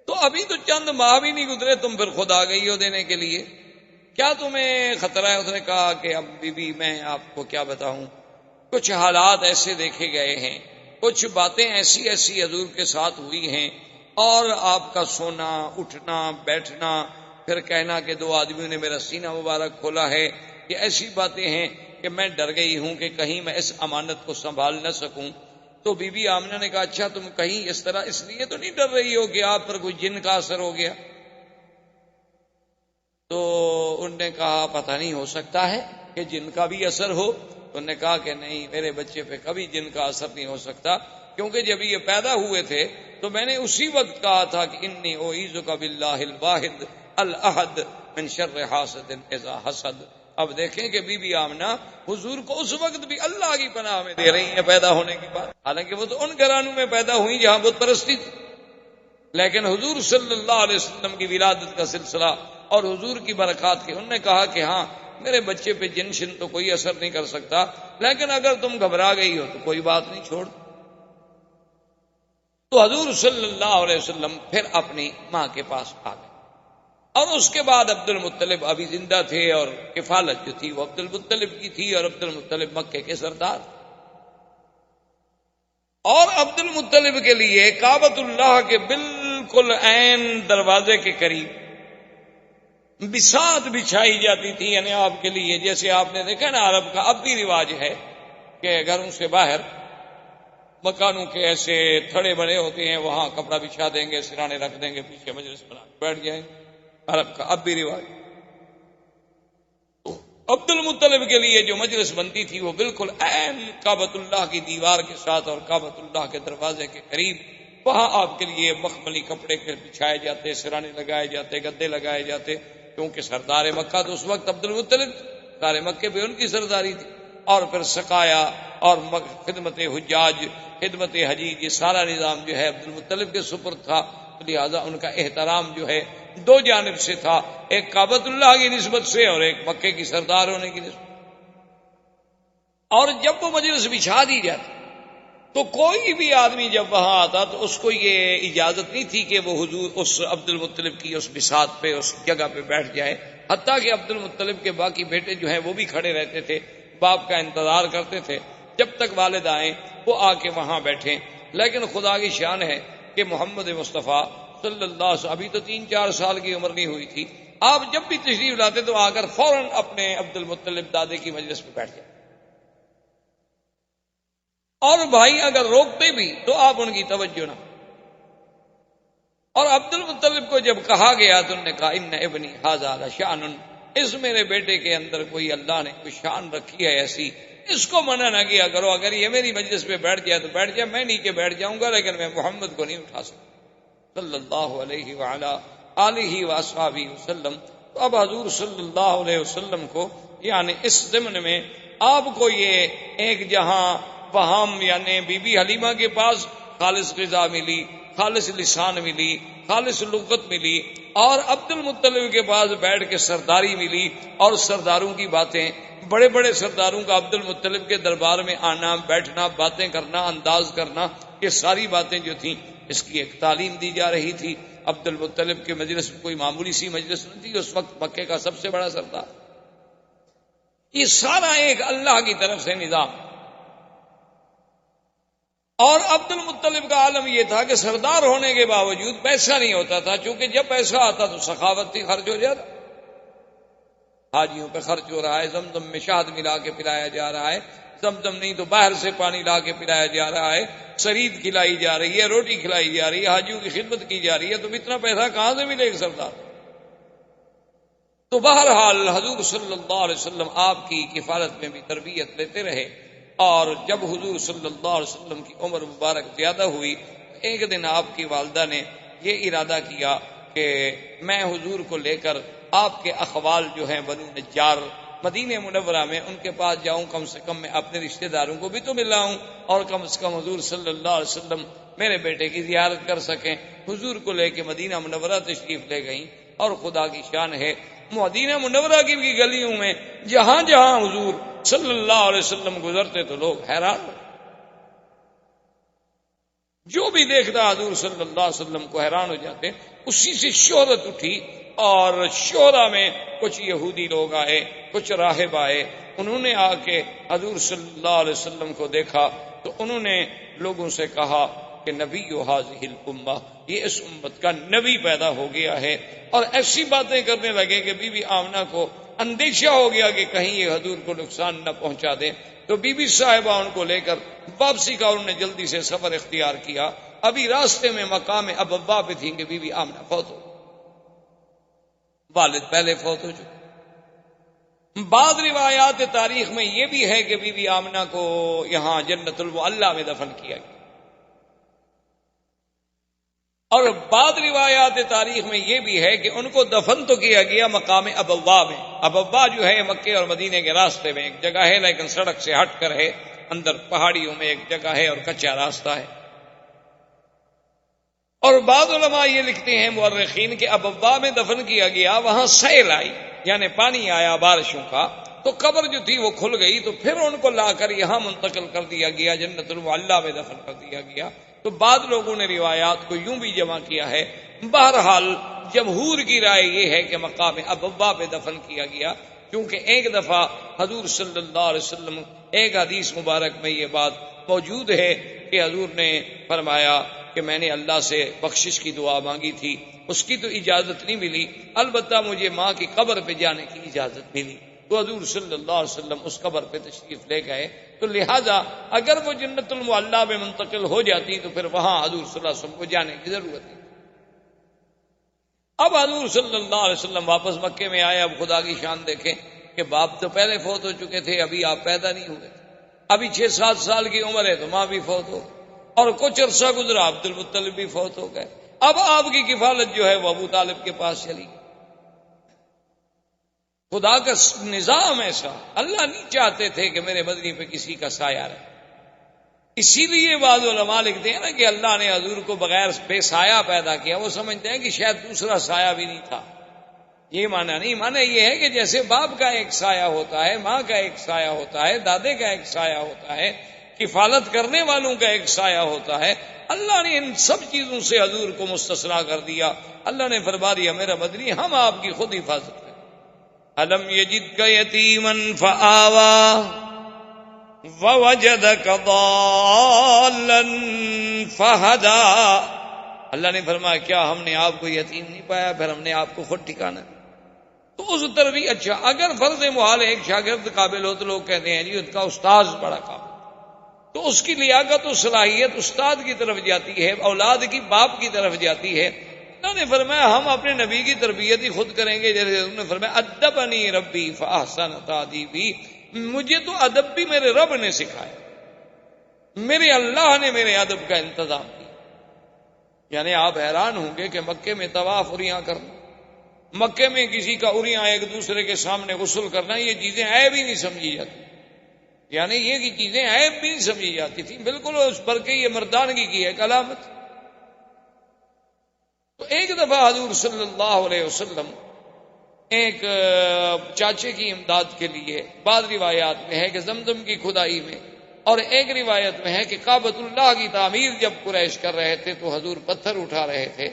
تو ابھی تو چند ماہ بھی نہیں گزرے تم پھر خود آ گئی ہو دینے کے لیے، کیا تمہیں خطرہ ہے؟ اس نے کہا کہ اب بی بی میں آپ کو کیا بتاؤں، کچھ حالات ایسے دیکھے گئے ہیں، کچھ باتیں ایسی ایسی حضور کے ساتھ ہوئی ہیں، اور آپ کا سونا اٹھنا بیٹھنا، پھر کہنا کہ 2 آدمیوں نے میرا سینہ مبارک کھولا ہے، یہ ایسی باتیں ہیں کہ میں ڈر گئی ہوں کہ کہیں میں اس امانت کو سنبھال نہ سکوں۔ تو بی بی آمنہ نے کہا اچھا تم کہیں اس طرح اس لیے تو نہیں ڈر رہی ہو کہ آپ پر کوئی جن کا اثر ہو گیا؟ تو انہوں نے کہا پتہ نہیں، ہو سکتا ہے کہ جن کا بھی اثر ہو۔ تو انہوں نے کہا کہ نہیں، میرے بچے پہ کبھی جن کا اثر نہیں ہو سکتا، کیونکہ جب یہ پیدا ہوئے تھے تو میں نے اسی وقت کہا تھا کہ انی اعوذک باللہ الواحد الاحد من شر حاسد اذا حسد۔ اب دیکھیں کہ بی بی آمنہ حضور کو اس وقت بھی اللہ کی پناہ میں دے رہی ہیں پیدا ہونے کے بعد، حالانکہ وہ تو ان گھرانوں میں پیدا ہوئی جہاں بت پرستی تھی، لیکن حضور صلی اللہ علیہ وسلم کی ولادت کا سلسلہ اور حضور کی برکات کے، انہوں نے کہا کہ ہاں میرے بچے پہ جن شن تو کوئی اثر نہیں کر سکتا، لیکن اگر تم گھبرا گئی ہو تو کوئی بات نہیں، چھوڑ۔ تو حضور صلی اللہ علیہ وسلم پھر اپنی ماں کے پاس آ گئے، اور اس کے بعد عبد المطلب ابھی زندہ تھے، اور کفالت جو تھی وہ عبد المطلب کی تھی، اور عبد المطلب مکے کے سردار، اور عبد المطلب کے لیے کعبۃ اللہ کے بالکل عین دروازے کے قریب بساط بچھائی جاتی تھی، یعنی آپ کے لیے جیسے آپ نے دیکھا نا عرب کا اب بھی رواج ہے کہ گھروں سے باہر مکانوں کے ایسے تھڑے بنے ہوتے ہیں، وہاں کپڑا بچھا دیں گے، سرانے رکھ دیں گے، پیچھے مجلس بنا کے بیٹھ جائیں، عرب کا اب بھی رواج۔ تو عبد المطلب کے لیے جو مجلس بنتی تھی وہ بالکل عین کعبۃ اللہ کی دیوار کے ساتھ اور کعبۃ اللہ کے دروازے کے قریب، وہاں آپ کے لیے مخملی کپڑے کے بچھائے جاتے، سرانے لگائے جاتے، گدے لگائے جاتے، کیونکہ سردار مکہ تو اس وقت عبد المطلب، سارے مکے پہ ان کی سرداری تھی، اور پھر سقایا اور خدمت حجاج، خدمت حجیج، یہ سارا نظام جو ہے عبد المطلب کے سپرد تھا، لہذا ان کا احترام جو ہے دو جانب سے تھا، ایک کعبۃ اللہ کی نسبت سے اور ایک مکے کی سردار ہونے کی نسبت۔ اور جب وہ مجلس بچھا دی جاتی تو کوئی بھی آدمی جب وہاں آتا تو اس کو یہ اجازت نہیں تھی کہ وہ حضور اس عبد المطلب کی اس بساط پہ، اس جگہ پہ بیٹھ جائے، حتیٰ کہ عبد المطلب کے باقی بیٹے جو ہیں وہ بھی کھڑے رہتے تھے، باپ کا انتظار کرتے تھے جب تک والد آئیں وہ آ کے وہاں بیٹھیں۔ لیکن خدا کی شان ہے کہ محمد مصطفیٰ صلی اللہ علیہ وسلم ابھی تو 3-4 سال کی عمر نہیں ہوئی تھی، آپ جب بھی تشریف لاتے تو آ کر فوراً اپنے عبد المطلب دادے کی مجلس پہ بیٹھ جائیں، اور بھائی اگر روکتے بھی تو آپ ان کی توجہ نہ۔ اور عبد المطلب کو جب کہا گیا تو انہوں نے کہا ان ابنی ھذا لشأن، اس میرے بیٹے کے اندر کوئی اللہ نے کوئی شان رکھی ہے ایسی، اس کو منع نہ کیا کرو، اگر یہ میری مجلس پہ بیٹھ جائے تو بیٹھ جائے، میں نیچے بیٹھ جاؤں گا لیکن میں محمد کو نہیں اٹھا سکتا صلی اللہ علیہ وعلا آلہ واصحابہ وسلم۔ تو اب حضور صلی اللہ علیہ وسلم کو یعنی اس ضمن میں آپ کو یہ ایک جہاں وہاں یعنی بی بی حلیمہ کے پاس خالص غذا ملی، خالص لسان ملی، خالص لغت ملی، اور عبد المطلب کے پاس بیٹھ کے سرداری ملی، اور سرداروں کی باتیں، بڑے بڑے سرداروں کا عبد المطلب کے دربار میں آنا، بیٹھنا، باتیں کرنا، انداز کرنا، یہ ساری باتیں جو تھیں اس کی ایک تعلیم دی جا رہی تھی۔ عبد المطلب کے مجلس میں کوئی معمولی سی مجلس نہیں تھی، اس وقت مکے کا سب سے بڑا سردار۔ یہ سارا ایک اللہ کی طرف سے نظام۔ اور عبد المطلب کا عالم یہ تھا کہ سردار ہونے کے باوجود پیسہ نہیں ہوتا تھا، چونکہ جب پیسہ آتا تو سخاوت تھی، خرچ ہو جاتا، حاجیوں پہ خرچ ہو رہا ہے، زمزم میں شہد ملا کے پلایا جا رہا ہے، زمزم نہیں تو باہر سے پانی لا کے پلایا جا رہا ہے، سرید کھلائی جا رہی ہے، روٹی کھلائی جا رہی ہے، حاجیوں کی خدمت کی جا رہی ہے، تو اتنا پیسہ کہاں سے ملے گا سردار؟ تو بہرحال حضور صلی اللہ علیہ وسلم آپ کی کفالت میں بھی تربیت لیتے رہے، اور جب حضور صلی اللہ علیہ وسلم کی عمر مبارک زیادہ ہوئی، ایک دن آپ کی والدہ نے یہ ارادہ کیا کہ میں حضور کو لے کر آپ کے اخوال جو ہیں بنو نجار مدینہ منورہ میں ان کے پاس جاؤں، کم سے کم میں اپنے رشتہ داروں کو بھی تو ملاؤں، اور کم سے کم حضور صلی اللہ علیہ وسلم میرے بیٹے کی زیارت کر سکیں۔ حضور کو لے کے مدینہ منورہ تشریف لے گئیں، اور خدا کی شان ہے مدینہ منورہ کی گلیوں میں جہاں جہاں حضور صلی اللہ علیہ وسلم گزرتے تو لوگ حیران ہوتے، جو بھی دیکھتا حضور صلی اللہ علیہ وسلم کو حیران ہو جاتے۔ اسی سے شہرت اٹھی، اور شہرا میں کچھ یہودی لوگ آئے، کچھ راہب آئے، انہوں نے آ کے حضور صلی اللہ علیہ وسلم کو دیکھا تو انہوں نے لوگوں سے کہا کہ نبی ھذہ الامہ، یہ اس امت کا نبی پیدا ہو گیا ہے، اور ایسی باتیں کرنے لگے کہ بی بی آمنہ کو اندیشہ ہو گیا کہ کہیں یہ حضور کو نقصان نہ پہنچا دے، تو بی بی صاحبہ ان کو لے کر واپسی کا انہوں نے جلدی سے سفر اختیار کیا۔ ابھی راستے میں مقام ابوا پہ تھیں کہ بی بی آمنہ فوت ہو، والد پہلے فوت ہو چکے۔ بعض روایات تاریخ میں یہ بھی ہے کہ بی بی آمنہ کو یہاں جنت المعلی میں دفن کیا گیا، اور بعض روایات تاریخ میں یہ بھی ہے کہ ان کو دفن تو کیا گیا مقام ابوا میں۔ ابوا جو ہے مکے اور مدینے کے راستے میں ایک جگہ ہے، لیکن سڑک سے ہٹ کر ہے، اندر پہاڑیوں میں ایک جگہ ہے اور کچا راستہ ہے۔ اور بعض علماء یہ لکھتے ہیں مورخین کہ ابوا میں دفن کیا گیا، وہاں سیل آئی، یعنی پانی آیا بارشوں کا، تو قبر جو تھی وہ کھل گئی، تو پھر ان کو لا کر یہاں منتقل کر دیا گیا، جنت المعلیٰ میں دفن کر دیا گیا۔ تو بعض لوگوں نے روایات کو یوں بھی جمع کیا ہے، بہرحال جمہور کی رائے یہ ہے کہ مقام ابوا پہ دفن کیا گیا، کیونکہ ایک دفعہ حضور صلی اللہ علیہ وسلم، ایک حدیث مبارک میں یہ بات موجود ہے کہ حضور نے فرمایا کہ میں نے اللہ سے بخشش کی دعا مانگی تھی، اس کی تو اجازت نہیں ملی، البتہ مجھے ماں کی قبر پہ جانے کی اجازت ملی، تو حضور صلی اللہ علیہ وسلم اس قبر پہ تشریف لے گئے۔ تو لہذا اگر وہ جنت المعلیٰ میں منتقل ہو جاتی تو پھر وہاں حضور صلی اللہ علیہ وسلم کو جانے کی ضرورت نہیں۔ اب حضور صلی اللہ علیہ وسلم واپس مکے میں آئے۔ اب خدا کی شان دیکھیں کہ باپ تو پہلے فوت ہو چکے تھے، ابھی آپ پیدا نہیں ہوئے، ابھی 6-7 سال کی عمر ہے تو ماں بھی فوت ہو، اور کچھ عرصہ گزرا عبد المطلب بھی فوت ہو گئے۔ اب آپ کی کفالت جو ہے وہ ابو طالب کے پاس چلی گئی۔ خدا کا نظام ایسا، اللہ نہیں چاہتے تھے کہ میرے مدنی پہ کسی کا سایہ رہے، اسی لیے بعض علماء لکھتے ہیں نا کہ اللہ نے حضور کو بغیر بے سایہ پیدا کیا، وہ سمجھتے ہیں کہ شاید دوسرا سایہ بھی نہیں تھا۔ یہ معنی نہیں، معنی یہ ہے کہ جیسے باپ کا ایک سایہ ہوتا ہے، ماں کا ایک سایہ ہوتا ہے، دادے کا ایک سایہ ہوتا ہے، کفالت کرنے والوں کا ایک سایہ ہوتا ہے، اللہ نے ان سب چیزوں سے حضور کو مستثنیٰ کر دیا۔ اللہ نے فرما دیا میرا مدنی ہم آپ کی خود حفاظت کریں۔ الم یجدک یتیما فآوی ووجدک ضالا فہدی۔ اللہ نے فرمایا کیا ہم نے آپ کو یتیم نہیں پایا، پھر ہم نے آپ کو خود ٹھکانا۔ تو اس تربیت، اچھا اگر فرض محال ایک شاگرد قابل ہو تو لوگ کہتے ہیں جی ان کا استاذ بڑا قابل، تو اس کی لیاقت و صلاحیت استاد کی طرف جاتی ہے، اولاد کی باپ کی طرف جاتی ہے۔ اللہ نے فرمایا ہم اپنے نبی کی تربیت ہی خود کریں گے، جیسے انہوں نے فرمایا ادبنی ربی فاحسن تادیبی، مجھے تو ادب بھی میرے رب نے سکھایا، میرے اللہ نے میرے ادب کا انتظام کیا۔ یعنی آپ حیران ہوں گے کہ مکے میں طواف اریاں کرنا، مکے میں کسی کا اریاں ایک دوسرے کے سامنے غسل کرنا، یہ چیزیں عیب ہی نہیں سمجھی جاتی، یعنی یہ کی چیزیں عیب بھی نہیں سمجھی جاتی تھی، بالکل اس پر کے یہ مردانگی کی ایک علامت۔ تو ایک دفعہ حضور صلی اللہ علیہ وسلم ایک چاچے کی امداد کے لیے، بعض روایات میں ہے کہ زمزم کی کھدائی میں، اور ایک روایت میں ہے کہ کعبۃ اللہ کی تعمیر جب قریش کر رہے تھے تو حضور پتھر اٹھا رہے تھے،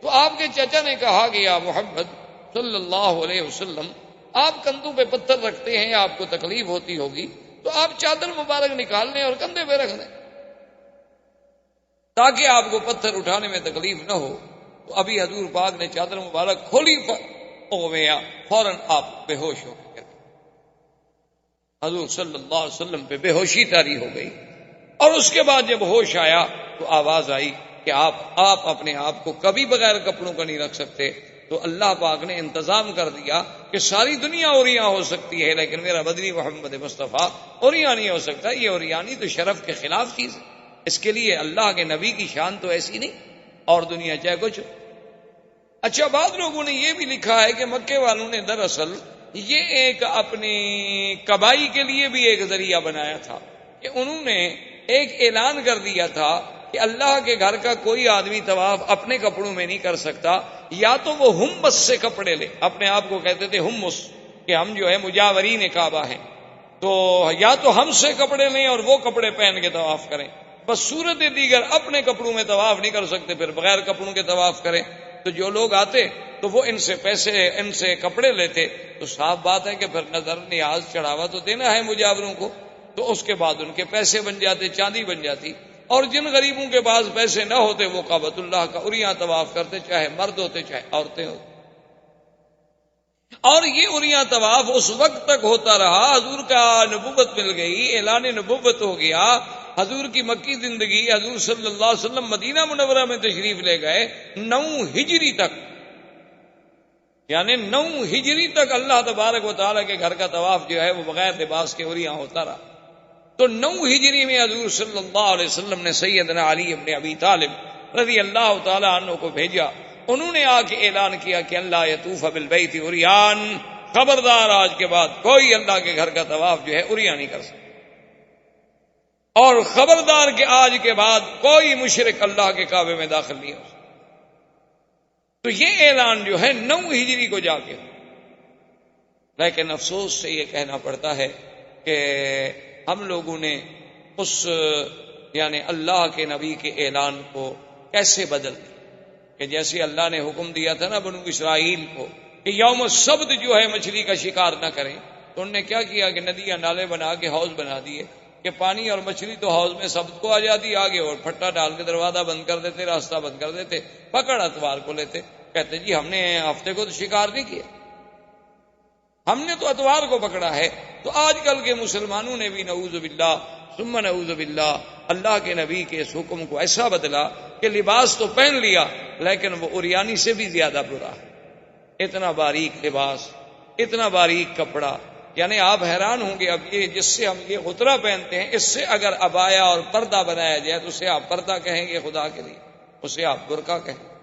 تو آپ کے چچا نے کہا کہ یا محمد صلی اللہ علیہ وسلم آپ کندھوں پہ پتھر رکھتے ہیں، آپ کو تکلیف ہوتی ہوگی، تو آپ چادر مبارک نکال لیں اور کندھے پہ رکھ دیں تاکہ آپ کو پتھر اٹھانے میں تکلیف نہ ہو۔ تو ابھی حضور پاک نے چادر مبارک کھولی، فوراً آپ بے ہوش ہو گئے، حضور صلی اللہ علیہ وسلم پہ بے ہوشی طاری ہو گئی، اور اس کے بعد جب ہوش آیا تو آواز آئی کہ آپ اپنے آپ کو کبھی بغیر کپڑوں کا نہیں رکھ سکتے۔ تو اللہ پاک نے انتظام کر دیا کہ ساری دنیا اوریاں ہو سکتی ہے لیکن میرا مدنی محمد مصطفیٰ اوریاں نہیں ہو سکتا، یہ اوریانی تو شرف کے خلاف چیز ہے، اس کے لیے اللہ کے نبی کی شان تو ایسی نہیں، اور دنیا چاہے کچھ۔ اچھا بعض لوگوں نے یہ بھی لکھا ہے کہ مکے والوں نے دراصل یہ ایک اپنی کبائی کے لیے بھی ایک ذریعہ بنایا تھا کہ انہوں نے ایک اعلان کر دیا تھا کہ اللہ کے گھر کا کوئی آدمی طواف اپنے کپڑوں میں نہیں کر سکتا، یا تو وہ ہمس سے کپڑے لے، اپنے آپ کو کہتے تھے ہمس کہ ہم جو ہے مجاورین کعبہ ہیں، تو یا تو ہم سے کپڑے لیں اور وہ کپڑے پہن کے طواف کریں، بس صورت دیگر اپنے کپڑوں میں طواف نہیں کر سکتے، پھر بغیر کپڑوں کے طواف کریں۔ تو جو لوگ آتے تو وہ ان سے پیسے، ان سے کپڑے لیتے، تو صاف بات ہے کہ پھر نظر نیاز چڑھاوا تو دینا ہے مجاوروں کو، تو اس کے بعد ان کے پیسے بن جاتے، چاندی بن جاتی، اور جن غریبوں کے پاس پیسے نہ ہوتے وہ کعبۃ اللہ کا اریاں طواف کرتے، چاہے مرد ہوتے چاہے عورتیں ہوتی، اور یہ اریاں طواف اس وقت تک ہوتا رہا، حضور کا نبوت مل گئی، اعلان نبوت ہو گیا، حضور کی مکی زندگی، حضور صلی اللہ علیہ وسلم مدینہ منورہ میں تشریف لے گئے 9 ہجری تک، یعنی 9 ہجری تک اللہ تبارک و تعالیٰ کے گھر کا طواف جو ہے وہ بغیر لباس کے اریاں ہوتا رہا۔ تو 9 ہجری میں حضور صلی اللہ علیہ وسلم نے سیدنا علی ابن ابی طالب رضی اللہ تعالیٰ عنہ کو بھیجا، انہوں نے آ کے اعلان کیا کہ اللہ یطوف بالبیت عریان، خبردار آج کے بعد کوئی اللہ کے گھر کا طواف جو ہے اریاں نہیں کر سکتا، اور خبردار کہ آج کے بعد کوئی مشرک اللہ کے کعبے میں داخل نہیں ہو سکتا۔ تو یہ اعلان جو ہے 9 ہجری کو جا کے، لیکن افسوس سے یہ کہنا پڑتا ہے کہ ہم لوگوں نے اس یعنی اللہ کے نبی کے اعلان کو کیسے بدل دیا کہ جیسے اللہ نے حکم دیا تھا نا بنو اسرائیل کو کہ یوم السبت جو ہے مچھلی کا شکار نہ کریں، تو انہوں نے کیا کیا کہ ندیاں نالے بنا کے حوض بنا دیے کہ پانی اور مچھلی تو حوض میں سبت کو آ جاتی آگے، اور پھٹا ڈال کے دروازہ بند کر دیتے، راستہ بند کر دیتے، پکڑ اتوار کو لیتے، کہتے جی ہم نے ہفتے کو تو شکار نہیں کیا، ہم نے تو اتوار کو پکڑا ہے۔ تو آج کل کے مسلمانوں نے بھی نعوذ باللہ ثم نعوذ باللہ اللہ کے نبی کے اس حکم کو ایسا بدلا کہ لباس تو پہن لیا لیکن وہ عریانی سے بھی زیادہ برا ہے۔ اتنا باریک لباس، اتنا باریک کپڑا، یعنی آپ حیران ہوں گے، اب یہ جس سے ہم یہ غترہ پہنتے ہیں، اس سے اگر عبایا اور پردہ بنایا جائے تو اسے آپ پردہ کہیں گے خدا کے لیے، اسے آپ برقع کہیں گے۔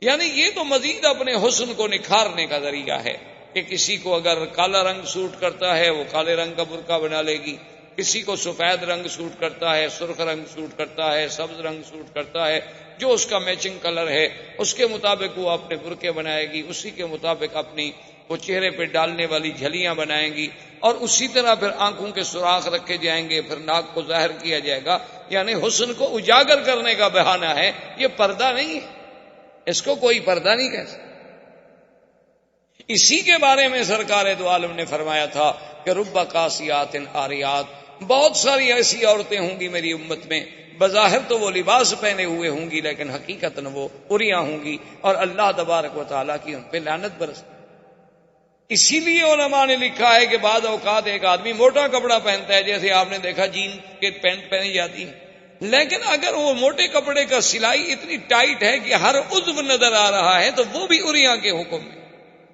یعنی یہ تو مزید اپنے حسن کو نکھارنے کا ذریعہ ہے کہ کسی کو اگر کالا رنگ سوٹ کرتا ہے وہ کالے رنگ کا برقع بنا لے گی، کسی کو سفید رنگ سوٹ کرتا ہے، سرخ رنگ سوٹ کرتا ہے، سبز رنگ سوٹ کرتا ہے، جو اس کا میچنگ کلر ہے اس کے مطابق وہ اپنے برقعے بنائے گی، اسی کے مطابق اپنی وہ چہرے پہ ڈالنے والی جھلیاں بنائیں گی، اور اسی طرح پھر آنکھوں کے سوراخ رکھے جائیں گے، پھر ناک کو ظاہر کیا جائے گا۔ یعنی حسن کو اجاگر کرنے کا بہانہ ہے، یہ پردہ نہیں ہے، اس کو کوئی پردہ نہیں کہہ سکتا۔ اسی کے بارے میں سرکار دو عالم نے فرمایا تھا کہ رب قاسیات عاریات، بہت ساری ایسی عورتیں ہوں گی میری امت میں، بظاہر تو وہ لباس پہنے ہوئے ہوں گی لیکن حقیقتاً وہ عریاں ہوں گی، اور اللہ تبارک و تعالیٰ کی ان پہ لعنت برس۔ اسی لیے علماء نے لکھا ہے کہ بعض اوقات ایک آدمی موٹا کپڑا پہنتا ہے، جیسے آپ نے دیکھا جین کے پینٹ پہنی جاتی ہے، لیکن اگر وہ موٹے کپڑے کا سلائی اتنی ٹائٹ ہے کہ ہر عضو نظر آ رہا ہے تو وہ بھی عریاں کے حکم میں،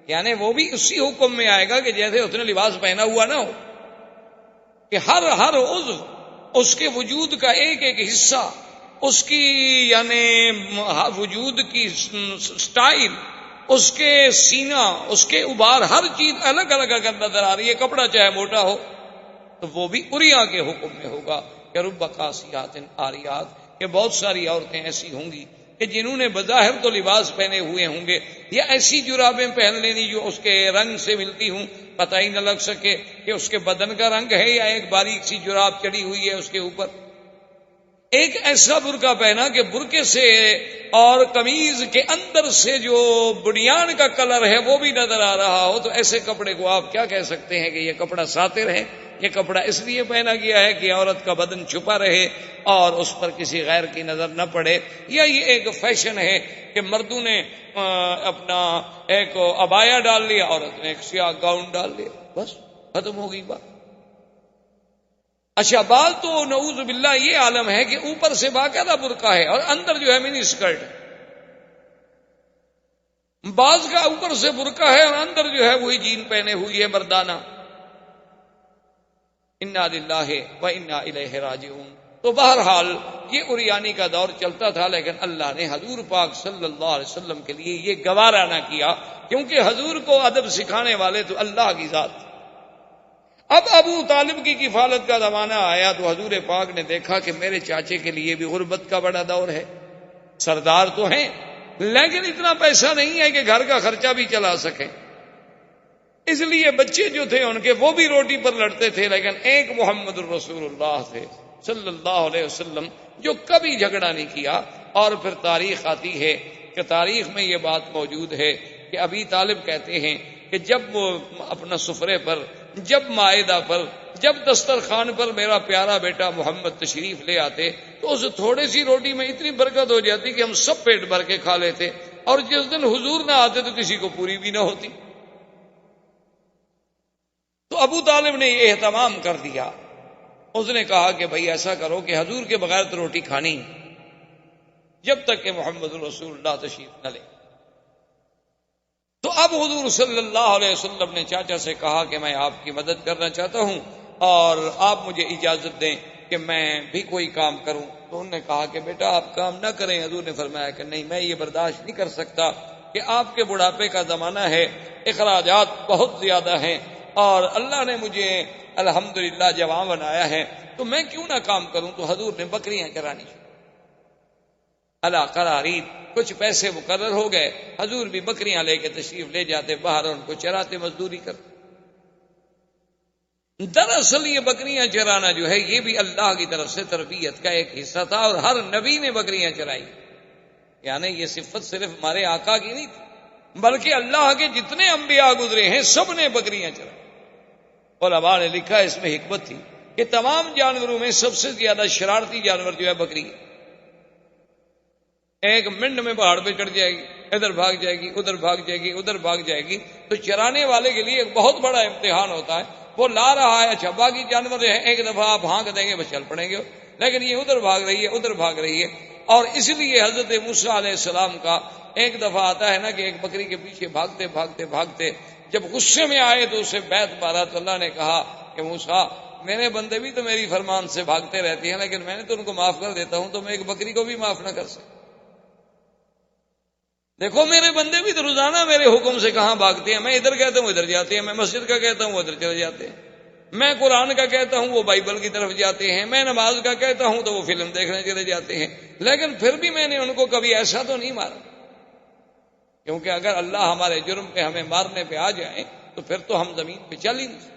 یعنی وہ بھی اسی حکم میں آئے گا کہ جیسے اس نے لباس پہنا ہوا نہ ہو، کہ ہر عضو، اس کے وجود کا ایک ایک حصہ، اس کی یعنی وجود کی سٹائل، اس کے سینہ، اس کے ابار، ہر چیز الگ الگ اگر نظر آ رہی ہے، کپڑا چاہے موٹا ہو تو وہ بھی عریاں کے حکم میں ہوگا کہ رب قاسیات عاریات، کہ بہت ساری عورتیں ایسی ہوں گی کہ جنہوں نے بظاہر تو لباس پہنے ہوئے ہوں گے، یا ایسی جرابیں پہن لینی جو اس کے رنگ سے ملتی ہوں، پتہ ہی نہ لگ سکے کہ اس کے بدن کا رنگ ہے یا ایک باریک سی جراب چڑھی ہوئی ہے اس کے اوپر، ایک ایسا برقع پہنا کہ برقعے سے اور قمیض کے اندر سے جو بنیان کا کلر ہے وہ بھی نظر آ رہا ہو، تو ایسے کپڑے کو آپ کیا کہہ سکتے ہیں کہ یہ کپڑا ساتر ہے؟ یہ کپڑا اس لیے پہنا گیا ہے کہ عورت کا بدن چھپا رہے اور اس پر کسی غیر کی نظر نہ پڑے، یا یہ ایک فیشن ہے کہ مردوں نے اپنا ایک عبایا ڈال لیا، عورت نے ایک سیاہ گاؤن ڈال لیا، بس ختم ہو گئی بات۔ اچھا، بال تو نعوذ باللہ یہ عالم ہے کہ اوپر سے باقاعدہ برقع ہے اور اندر جو ہے منی اسکرٹ ہے، بعض کا اوپر سے برقع ہے اور اندر جو ہے وہی جین پہنے ہوئی ہے مردانہ۔ انا للہ و انا الیہ راجعون۔ تو بہرحال یہ عریانی کا دور چلتا تھا، لیکن اللہ نے حضور پاک صلی اللہ علیہ وسلم کے لیے یہ گوارا نہ کیا، کیونکہ حضور کو ادب سکھانے والے تو اللہ کی ذات تھی۔ اب ابو طالب کی کفالت کا زمانہ آیا تو حضور پاک نے دیکھا کہ میرے چاچے کے لیے بھی غربت کا بڑا دور ہے، سردار تو ہیں لیکن اتنا پیسہ نہیں ہے کہ گھر کا خرچہ بھی چلا سکیں، اس لیے بچے جو تھے ان کے وہ بھی روٹی پر لڑتے تھے، لیکن ایک محمد الرسول اللہ تھے صلی اللہ علیہ وسلم جو کبھی جھگڑا نہیں کیا۔ اور پھر تاریخ آتی ہے کہ تاریخ میں یہ بات موجود ہے کہ ابی طالب کہتے ہیں کہ جب وہ اپنا سفرے پر، جب مائدہ پر، جب دسترخوان پر میرا پیارا بیٹا محمد تشریف لے آتے تو اس تھوڑی سی روٹی میں اتنی برکت ہو جاتی کہ ہم سب پیٹ بھر کے کھا لیتے، اور جس دن حضور نہ آتے تو کسی کو پوری بھی نہ ہوتی۔ تو ابو طالب نے یہ اہتمام کر دیا، اس نے کہا کہ بھئی ایسا کرو کہ حضور کے بغیر تو روٹی کھانی جب تک کہ محمد رسول اللہ تشریف نہ لے۔ تو اب حضور صلی اللہ علیہ وسلم نے چاچا سے کہا کہ میں آپ کی مدد کرنا چاہتا ہوں اور آپ مجھے اجازت دیں کہ میں بھی کوئی کام کروں۔ تو انہوں نے کہا کہ بیٹا آپ کام نہ کریں۔ حضور نے فرمایا کہ نہیں، میں یہ برداشت نہیں کر سکتا کہ آپ کے بڑھاپے کا زمانہ ہے، اخراجات بہت زیادہ ہیں، اور اللہ نے مجھے الحمدللہ جوان بنایا ہے، تو میں کیوں نہ کام کروں۔ تو حضور نے بکریاں چرانی، اللہ قرارید کچھ پیسے مقرر ہو گئے، حضور بھی بکریاں لے کے تشریف لے جاتے باہر، ان کو چراتے، مزدوری کرتے۔ دراصل یہ بکریاں چرانا جو ہے یہ بھی اللہ کی طرف سے تربیت کا ایک حصہ تھا، اور ہر نبی نے بکریاں چرائی، یعنی یہ صفت صرف ہمارے آقا کی نہیں تھی بلکہ اللہ کے جتنے انبیاء گزرے ہیں سب نے بکریاں چرائی۔ علماء نے لکھا اس میں حکمت تھی کہ تمام جانوروں میں سب سے زیادہ شرارتی جانور جو ہے بکری ہے۔ ایک منٹ میں پہاڑ پہ چڑھ جائے گی، ادھر بھاگ جائے گی، ادھر بھاگ جائے گی، ادھر بھاگ جائے گی، تو چرانے والے کے لیے ایک بہت بڑا امتحان ہوتا ہے۔ وہ لا رہا ہے، اچھا باقی جانور جو ہے ایک دفعہ آپ ہانک دیں گے بس چل پڑیں گے، لیکن یہ ادھر بھاگ رہی ہے، ادھر بھاگ رہی ہے۔ اور اس لیے حضرت موسیٰ علیہ السلام کا ایک دفعہ آتا ہے نا کہ ایک بکری کے پیچھے بھاگتے بھاگتے بھاگتے جب غصے میں آئے تو اسے بیت مارا، تو اللہ نے کہا کہ موسیٰ میرے بندے بھی تو میری فرمان سے بھاگتے رہتے ہیں، لیکن میں نے تو ان کو معاف کر دیتا ہوں، تو میں ایک بکری کو بھی معاف نہ کر سکتا؟ دیکھو میرے بندے بھی تو روزانہ میرے حکم سے کہاں بھاگتے ہیں، میں ادھر کہتا ہوں ادھر جاتے ہیں، میں مسجد کا کہتا ہوں ادھر چلے جاتے ہیں، میں قرآن کا کہتا ہوں وہ بائبل کی طرف جاتے ہیں، میں نماز کا کہتا ہوں تو وہ فلم دیکھنے چلے جاتے ہیں، لیکن پھر بھی میں نے ان کو کبھی ایسا تو نہیں مارا، کیونکہ اگر اللہ ہمارے جرم پہ ہمیں مارنے پہ آ جائے تو پھر تو ہم زمین پہ چل ہی نہیں سکتے۔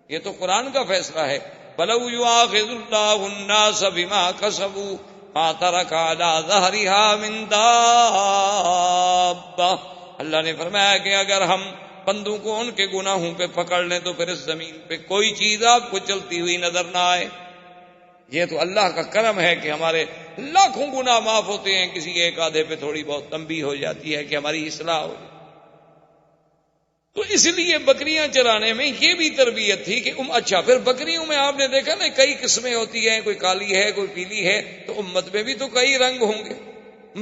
یہ تو قرآن کا فیصلہ ہے، وَلَوْ يُؤَاخِذُ اللَّهُ النَّاسَ بِمَا كَسَبُوا مَا تَرَكَ عَلَىٰ ظَهْرِهَا مِن دَابَّةٍ۔ اللہ نے فرمایا کہ اگر ہم بندوں کو ان کے گناہوں پہ پکڑ لیں تو پھر اس زمین پہ کوئی چیز آپ کو چلتی ہوئی نظر نہ آئے۔ یہ تو اللہ کا کرم ہے کہ ہمارے لاکھوں گناہ معاف ہوتے ہیں، کسی ایک آدھے پہ تھوڑی بہت تنبیہ ہو جاتی ہے کہ ہماری اصلاح ہو جائے۔ تو اس لیے بکریاں چرانے میں یہ بھی تربیت تھی کہ اچھا پھر بکریوں میں آپ نے دیکھا نا کئی قسمیں ہوتی ہیں، کوئی کالی ہے کوئی پیلی ہے، تو امت میں بھی تو کئی رنگ ہوں گے۔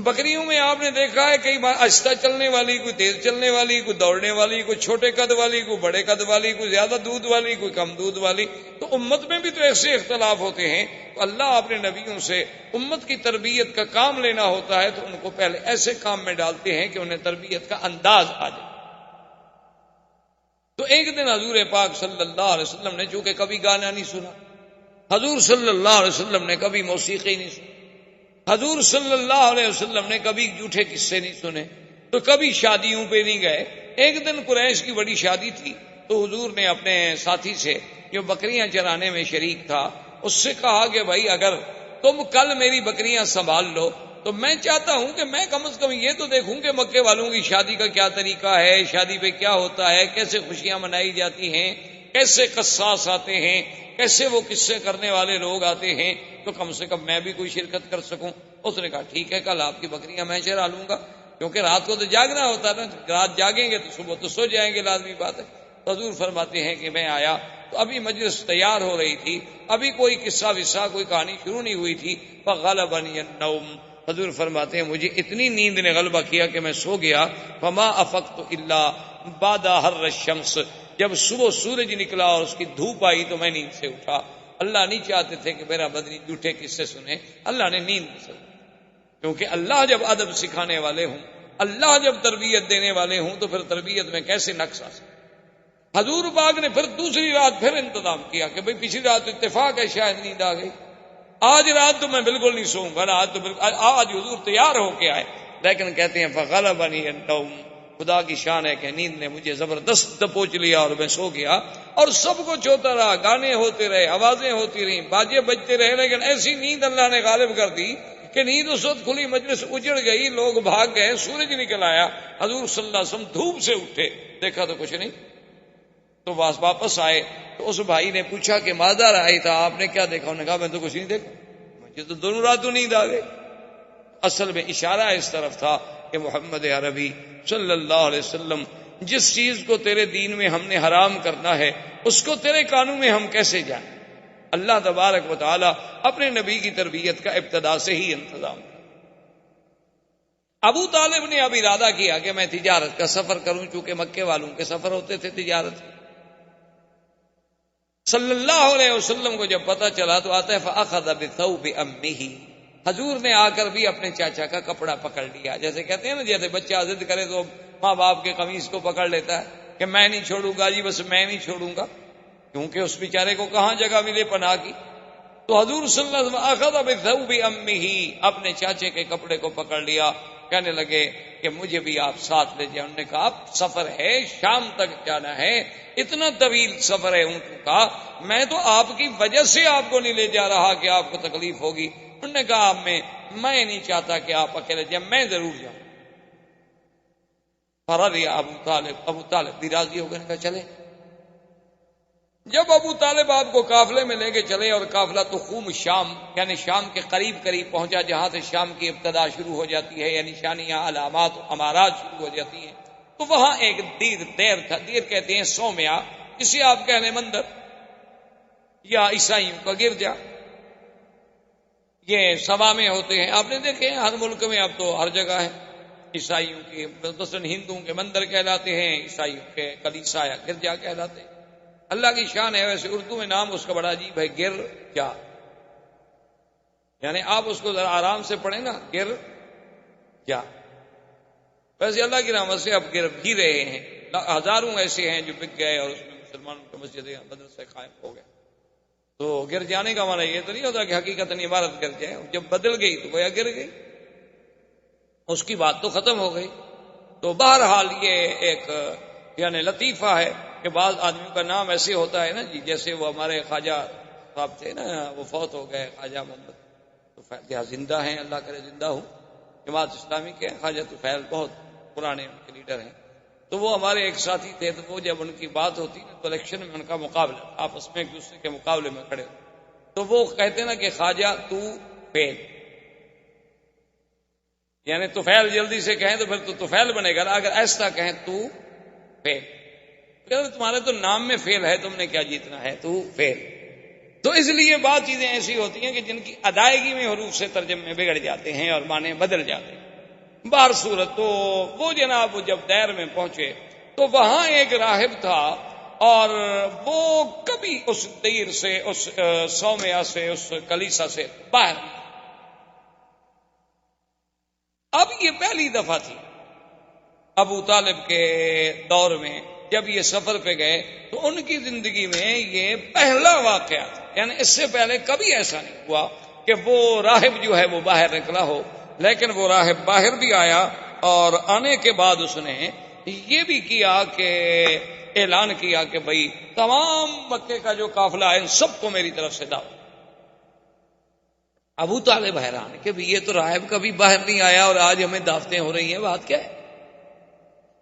بکریوں میں آپ نے دیکھا ہے کئی بار آہستہ چلنے والی، کوئی تیز چلنے والی، کوئی دوڑنے والی، کوئی چھوٹے قد والی، کوئی بڑے قد والی، کوئی زیادہ دودھ والی، کوئی کم دودھ والی۔ تو امت میں بھی تو ایسے اختلاف ہوتے ہیں، تو اللہ اپنے نبیوں سے امت کی تربیت کا کام لینا ہوتا ہے تو ان کو پہلے ایسے کام میں ڈالتے ہیں کہ انہیں تربیت کا انداز آ جائے۔ تو ایک دن حضور پاک صلی اللہ علیہ وسلم نے چونکہ کبھی گانا نہیں سنا، حضور صلی اللہ علیہ وسلم نے کبھی موسیقی نہیں سنی، حضور صلی اللہ علیہ وسلم نے کبھی جھوٹے قصے نہیں سنے، تو کبھی شادیوں پہ نہیں گئے۔ ایک دن قریش کی بڑی شادی تھی، تو حضور نے اپنے ساتھی سے جو بکریاں چرانے میں شریک تھا اس سے کہا کہ بھائی اگر تم کل میری بکریاں سنبھال لو تو میں چاہتا ہوں کہ میں کم از کم یہ تو دیکھوں کہ مکے والوں کی شادی کا کیا طریقہ ہے، شادی پہ کیا ہوتا ہے، کیسے خوشیاں منائی جاتی ہیں، کیسے قصاص آتے ہیں، کیسے وہ قصے کرنے والے لوگ آتے ہیں، تو کم سے کم میں بھی کوئی شرکت کر سکوں۔ اس نے کہا ٹھیک ہے کل آپ کی بکریاں میں چرا لوں گا، کیونکہ رات کو تو جاگنا ہوتا ہے نا، رات جاگیں گے تو صبح تو سو جائیں گے، لازمی بات ہے۔ حضور فرماتے ہیں کہ میں آیا تو ابھی مجلس تیار ہو رہی تھی، ابھی کوئی قصہ وصہ کوئی کہانی شروع نہیں ہوئی تھی، فغلبنی النوم، حضور فرماتے ہیں مجھے اتنی نیند نے غلبہ کیا کہ میں سو گیا، فما افقت الا بعد حر الشمس، جب صبح سورج نکلا اور اس کی دھوپ آئی تو میں نیند سے اٹھا۔ اللہ نہیں چاہتے تھے کہ میرا بدنی جھوٹے قصے سنے، اللہ نے نیند سے، کیونکہ اللہ جب ادب سکھانے والے ہوں، اللہ جب تربیت دینے والے ہوں تو پھر تربیت میں کیسے نقص آ سکتا۔ حضور پاک نے پھر دوسری رات پھر انتظام کیا کہ بھئی پچھلی رات تو اتفاق ہے شاید نیند آ گئی، آج رات تو میں بالکل نہیں سوؤں گا، آج حضور تیار ہو کے آئے، لیکن کہتے ہیں فغلبنی النوم، خدا کی شان ہے کہ نیند نے مجھے زبردست دبوچ لیا اور میں سو گیا، اور سب کچھ ہوتا رہا، گانے ہوتے رہے، آوازیں ہوتی رہیں، باجے بجتے رہے، لیکن ایسی نیند اللہ نے غالب کر دی کہ نیند اس وقت کھلی، مجلس اجڑ گئی، لوگ بھاگ گئے، سورج نکل آیا، حضور صلی اللہ علیہ وسلم دھوپ سے اٹھے، دیکھا تو کچھ نہیں، تو واپس آئے تو اس بھائی نے پوچھا کہ ماذا رأیت تھا، آپ نے کیا دیکھا؟ انہوں نے کہا میں تو کچھ نہیں دیکھا، مجھے تو دونوں راتوں نیند آ گئی۔ اصل میں اشارہ اس طرف تھا کہ محمد عربی صلی اللہ علیہ وسلم جس چیز کو تیرے دین میں ہم نے حرام کرنا ہے اس کو تیرے قانون میں ہم کیسے جائیں؟ اللہ تبارک و تعالی اپنے نبی کی تربیت کا ابتدا سے ہی انتظام کیا۔ ابو طالب نے اب ارادہ کیا کہ میں تجارت کا سفر کروں، چونکہ مکے والوں کے سفر ہوتے تھے تجارت۔ صلی اللہ علیہ وسلم کو جب پتہ چلا تو آتا ہے فأخذ بثوب امہ، حضور نے آ کر بھی اپنے چاچا کا کپڑا پکڑ لیا، جیسے کہتے ہیں نا جیسے بچہ ضد کرے تو ماں باپ کے قمیص کو پکڑ لیتا ہے کہ میں نہیں چھوڑوں گا جی، بس میں نہیں چھوڑوں گا، کیونکہ اس بیچارے کو کہاں جگہ ملے پناہ کی۔ تو حضور صلی اللہ علیہ وسلم اخذ بثوب امہ، اپنے چاچے کے کپڑے کو پکڑ لیا، کہنے لگے کہ مجھے بھی آپ ساتھ لے جائیں. انہوں نے کہا سفر ہے، شام تک جانا ہے، اتنا طویل سفر ہے اونٹوں کا، میں تو آپ کی وجہ سے آپ کو نہیں لے جا رہا کہ آپ کو تکلیف ہوگی. انہوں نے کہا میں نہیں چاہتا کہ آپ اکیلے جائیں، میں ضرور جاؤں. فرض ابو طالب بھی راضی ہو گئے، کہا چلے. جب ابو طالب آپ کو قافلے میں لے کے چلے اور قافلہ تو خوب شام یعنی شام کے قریب پہنچا، جہاں سے شام کی ابتدا شروع ہو جاتی ہے، یعنی نشانیاں علامات امارات شروع ہو جاتی ہیں، تو وہاں ایک دیر تھا. دیر کہتے ہیں سومیا، جسے آپ کہہ لیں مندر یا عیسائیوں کا گرجا. یہ سبا میں ہوتے ہیں، آپ نے دیکھے ہر ملک میں، اب تو ہر جگہ ہے. عیسائیوں کے مثلاً ہندوؤں کے مندر کہلاتے ہیں، عیسائیوں کے کلیسا یا گرجا کہلاتے ہیں. اللہ کی شان ہے. ویسے اردو میں نام اس کا بڑا عجیب ہے، گرجا، یعنی آپ اس کو ذرا آرام سے پڑھیں نا، گرجا. ویسے اللہ کی رحمت سے اب گر بھی رہے ہیں، ہزاروں ایسے ہیں جو بک گئے اور اس میں مسلمانوں کی مسجدیں مدرسے قائم ہو گئے. تو گر جانے کا معنی یہ تو نہیں ہوتا کہ حقیقت عبارت گر جائے، جب بدل گئی تو گویا گر گئی، اس کی بات تو ختم ہو گئی. تو بہرحال یہ ایک یعنی لطیفہ ہے کہ بعض آدمیوں کا نام ایسے ہوتا ہے نا جی، جیسے وہ ہمارے خواجہ صاحب تھے نا، وہ فوت ہو گئے، خواجہ محمد تو زندہ ہیں، اللہ کرے زندہ ہوں، جماعت اسلامی کے خواجہ طفیل بہت پرانے ان کے لیڈر ہیں. تو وہ ہمارے ایک ساتھی تھے، تو وہ جب ان کی بات ہوتی نا تو الیکشن میں ان کا مقابلہ، آپس میں ایک دوسرے کے مقابلے میں کھڑے ہوتے، تو وہ کہتے نا کہ خواجہ تو فیل، یعنی طفیل جلدی سے کہیں تو پھر تو طفیل بنے گا، اگر ایسا کہیں تو فیل، تمہارے تو نام میں فیل ہے، تم نے کیا جیتنا ہے، تو فیل. تو اس لیے بعض چیزیں ایسی ہوتی ہیں کہ جن کی ادائیگی میں حروف سے ترجمے بگڑ جاتے ہیں اور معنی بدل جاتے ہیں. بہر صورت تو وہ جناب جب دیر میں پہنچے تو وہاں ایک راہب تھا، اور وہ کبھی اس دیر سے، اس سومیا سے، اس کلیسا سے باہر نہیں. اب یہ پہلی دفعہ تھی ابو طالب کے دور میں، جب یہ سفر پہ گئے تو ان کی زندگی میں یہ پہلا واقعہ تھا. یعنی اس سے پہلے کبھی ایسا نہیں ہوا کہ وہ راہب جو ہے وہ باہر نکلا ہو، لیکن وہ راہب باہر بھی آیا، اور آنے کے بعد اس نے یہ بھی کیا کہ اعلان کیا کہ بھئی تمام مکے کا جو قافلہ ہے ان سب کو میری طرف سے دعوت. ابو طالب حیران کہ یہ تو راہب کبھی باہر نہیں آیا اور آج ہمیں دعوتیں ہو رہی ہیں، بات کیا ہے؟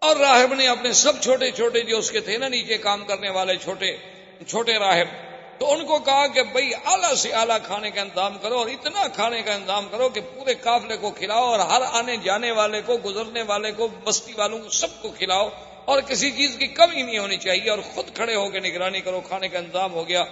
اور راہب نے اپنے سب چھوٹے چھوٹے جو اس کے تھے نا نیچے کام کرنے والے چھوٹے راہب، تو ان کو کہا کہ بھئی اعلیٰ سے اعلیٰ کھانے کا انتظام کرو، اور اتنا کھانے کا انتظام کرو کہ پورے قافلے کو کھلاؤ، اور ہر آنے جانے والے کو، گزرنے والے کو، بستی والوں کو، سب کو کھلاؤ، اور کسی چیز کی کمی نہیں ہونی چاہیے، اور خود کھڑے ہو کے نگرانی کرو. کھانے کا انتظام ہو گیا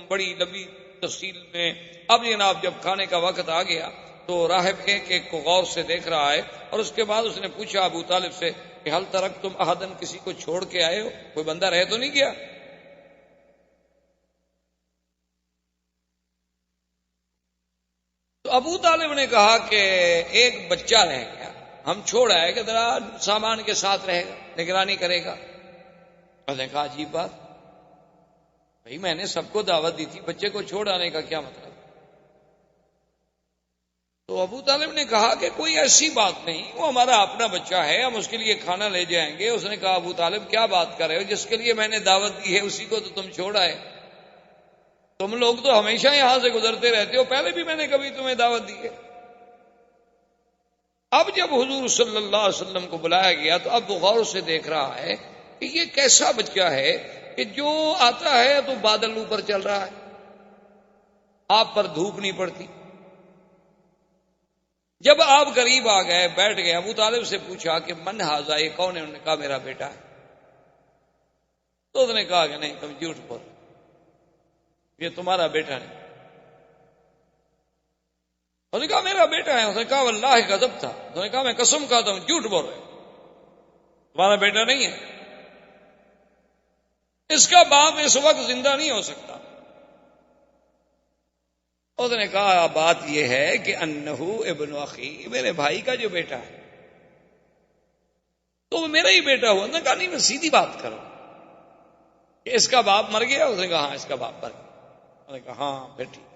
بڑی لمبی تفصیل میں. اب جناب جب کھانے کا وقت آ گیا تو راہب ایک کو غور سے دیکھ رہا ہے، اور اس کے بعد اس نے پوچھا ابو طالب سے کہ حل ترکتم احدن، کسی کو چھوڑ کے آئے ہو، کوئی بندہ رہ تو نہیں گیا؟ تو ابو طالب نے کہا کہ ایک بچہ رہ گیا، ہم چھوڑ آئے کہ ذرا سامان کے ساتھ رہے گا، نگرانی کرے گا. اس نے کہا عجیب بات، بھائی میں نے سب کو دعوت دی تھی، بچے کو چھوڑ آنے کا کیا مطلب؟ تو ابو طالب نے کہا کہ کوئی ایسی بات نہیں، وہ ہمارا اپنا بچہ ہے، ہم اس کے لیے کھانا لے جائیں گے. اس نے کہا ابو طالب کیا بات کر رہے ہو، جس کے لیے میں نے دعوت دی ہے اسی کو تو تم چھوڑ آئے. تم لوگ تو ہمیشہ یہاں سے گزرتے رہتے ہو، پہلے بھی میں نے کبھی تمہیں دعوت دی ہے. اب جب حضور صلی اللہ علیہ وسلم کو بلایا گیا تو اب وہ غور سے دیکھ رہا ہے کہ یہ کیسا بچہ ہے کہ جو آتا ہے تو بادل اوپر چل رہا ہے، آپ پر دھوپ نہیں پڑتی. جب آپ قریب آ گئے، بیٹھ گئے، ابو طالب سے پوچھا کہ من ھذا، یہ کون ہے؟ انہوں نے کہا میرا بیٹا ہے. تو اس نے کہا کہ نہیں، تم جھوٹ بول، یہ تمہارا بیٹا نہیں. اس نے کہا میرا بیٹا ہے. اس نے کہا واللہ غضب تھا. اس نے کہا میں قسم کھاتا ہوں جھوٹ بول رہے، تمہارا بیٹا نہیں ہے. اس کا باپ اس وقت زندہ نہیں ہو سکتا. اس نے کہا بات یہ ہے کہ انہو ابن اخی، میرے بھائی کا جو بیٹا ہے تو وہ میرا ہی بیٹا ہوا. اس نے کہا نہیں، میں سیدھی بات کروں کہ اس کا باپ مر گیا. اس نے کہا ہاں اس کا باپ مر گیا. اس نے کہا ہاں پھر ٹھیک.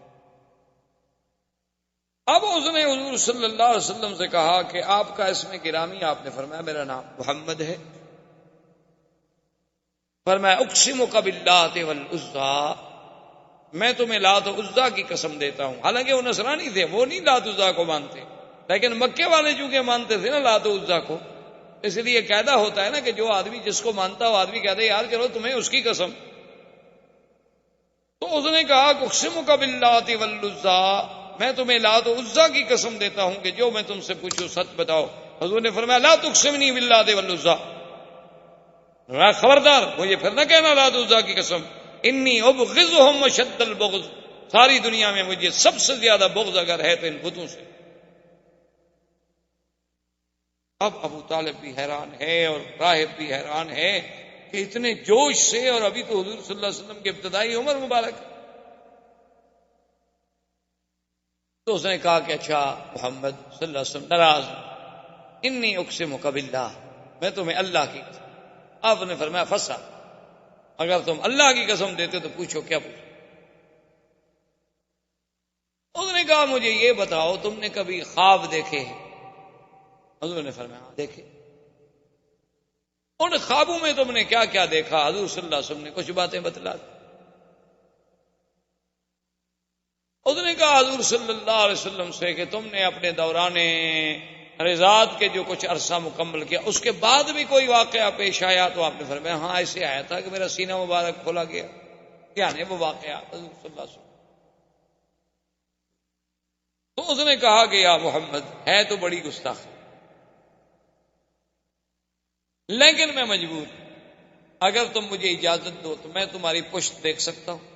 اب اس نے حضور صلی اللہ علیہ وسلم سے کہا کہ آپ کا اسم گرامی، آپ نے فرمایا میرا نام محمد ہے. فرمایا اقسمک باللات والعزیٰ، میں تمہیں لات و عزیٰ کی قسم دیتا ہوں. حالانکہ وہ نصرانی تھے، وہ نہیں لات عزیٰ کو مانتے، لیکن مکے والے چونکہ مانتے تھے نا لات و عزیٰ کو، اس لیے قاعدہ ہوتا ہے نا کہ جو آدمی جس کو مانتا ہو آدمی کہتا ہے یار چلو تمہیں اس کی قسم. تو اس نے کہا اقسمک باللات والعزیٰ، میں تمہیں لات و عزیٰ کی قسم دیتا ہوں کہ جو میں تم سے پوچھوں سچ بتاؤ. حضور نے فرمایا لا تقسمنی باللات والعزیٰ، خبردار مجھے پھر نہ کہنا لات و عزیٰ کی قسم. انی ابغضہم اشد البغض، ساری دنیا میں مجھے سب سے زیادہ بغض اگر ہے تو ان بتوں سے. اب ابو طالب بھی حیران ہے اور راہب بھی حیران ہے کہ اتنے جوش سے، اور ابھی تو حضور صلی اللہ علیہ وسلم کی ابتدائی عمر مبارک. تو اس نے کہا کہ اچھا محمد صلی اللہ علیہ وسلم ناراض، انی اقسمک باللہ، میں تمہیں اللہ کی قسم. آپ نے فرمایا فسا، اگر تم اللہ کی قسم دیتے تو پوچھو کیا پوچھو. اس نے کہا مجھے یہ بتاؤ تم نے کبھی خواب دیکھے ہیں؟ حضور نے فرمایا دیکھے. ان خوابوں میں تم نے کیا کیا دیکھا؟ حضور صلی اللہ علیہ وسلم نے کچھ باتیں بتلا دی. اس نے کہا حضور صلی اللہ علیہ وسلم سے کہ تم نے اپنے دوران رضاعت کے جو کچھ عرصہ مکمل کیا اس کے بعد بھی کوئی واقعہ پیش آیا؟ تو آپ نے فرمایا ہاں ایسے آیا تھا کہ میرا سینہ مبارک کھولا گیا. یعنی وہ واقعہ حضور صلی اللہ علیہ وسلم. تو اس نے کہا کہ یا محمد ہے تو بڑی گستاخی، لیکن میں مجبور، اگر تم مجھے اجازت دو تو میں تمہاری پشت دیکھ سکتا ہوں.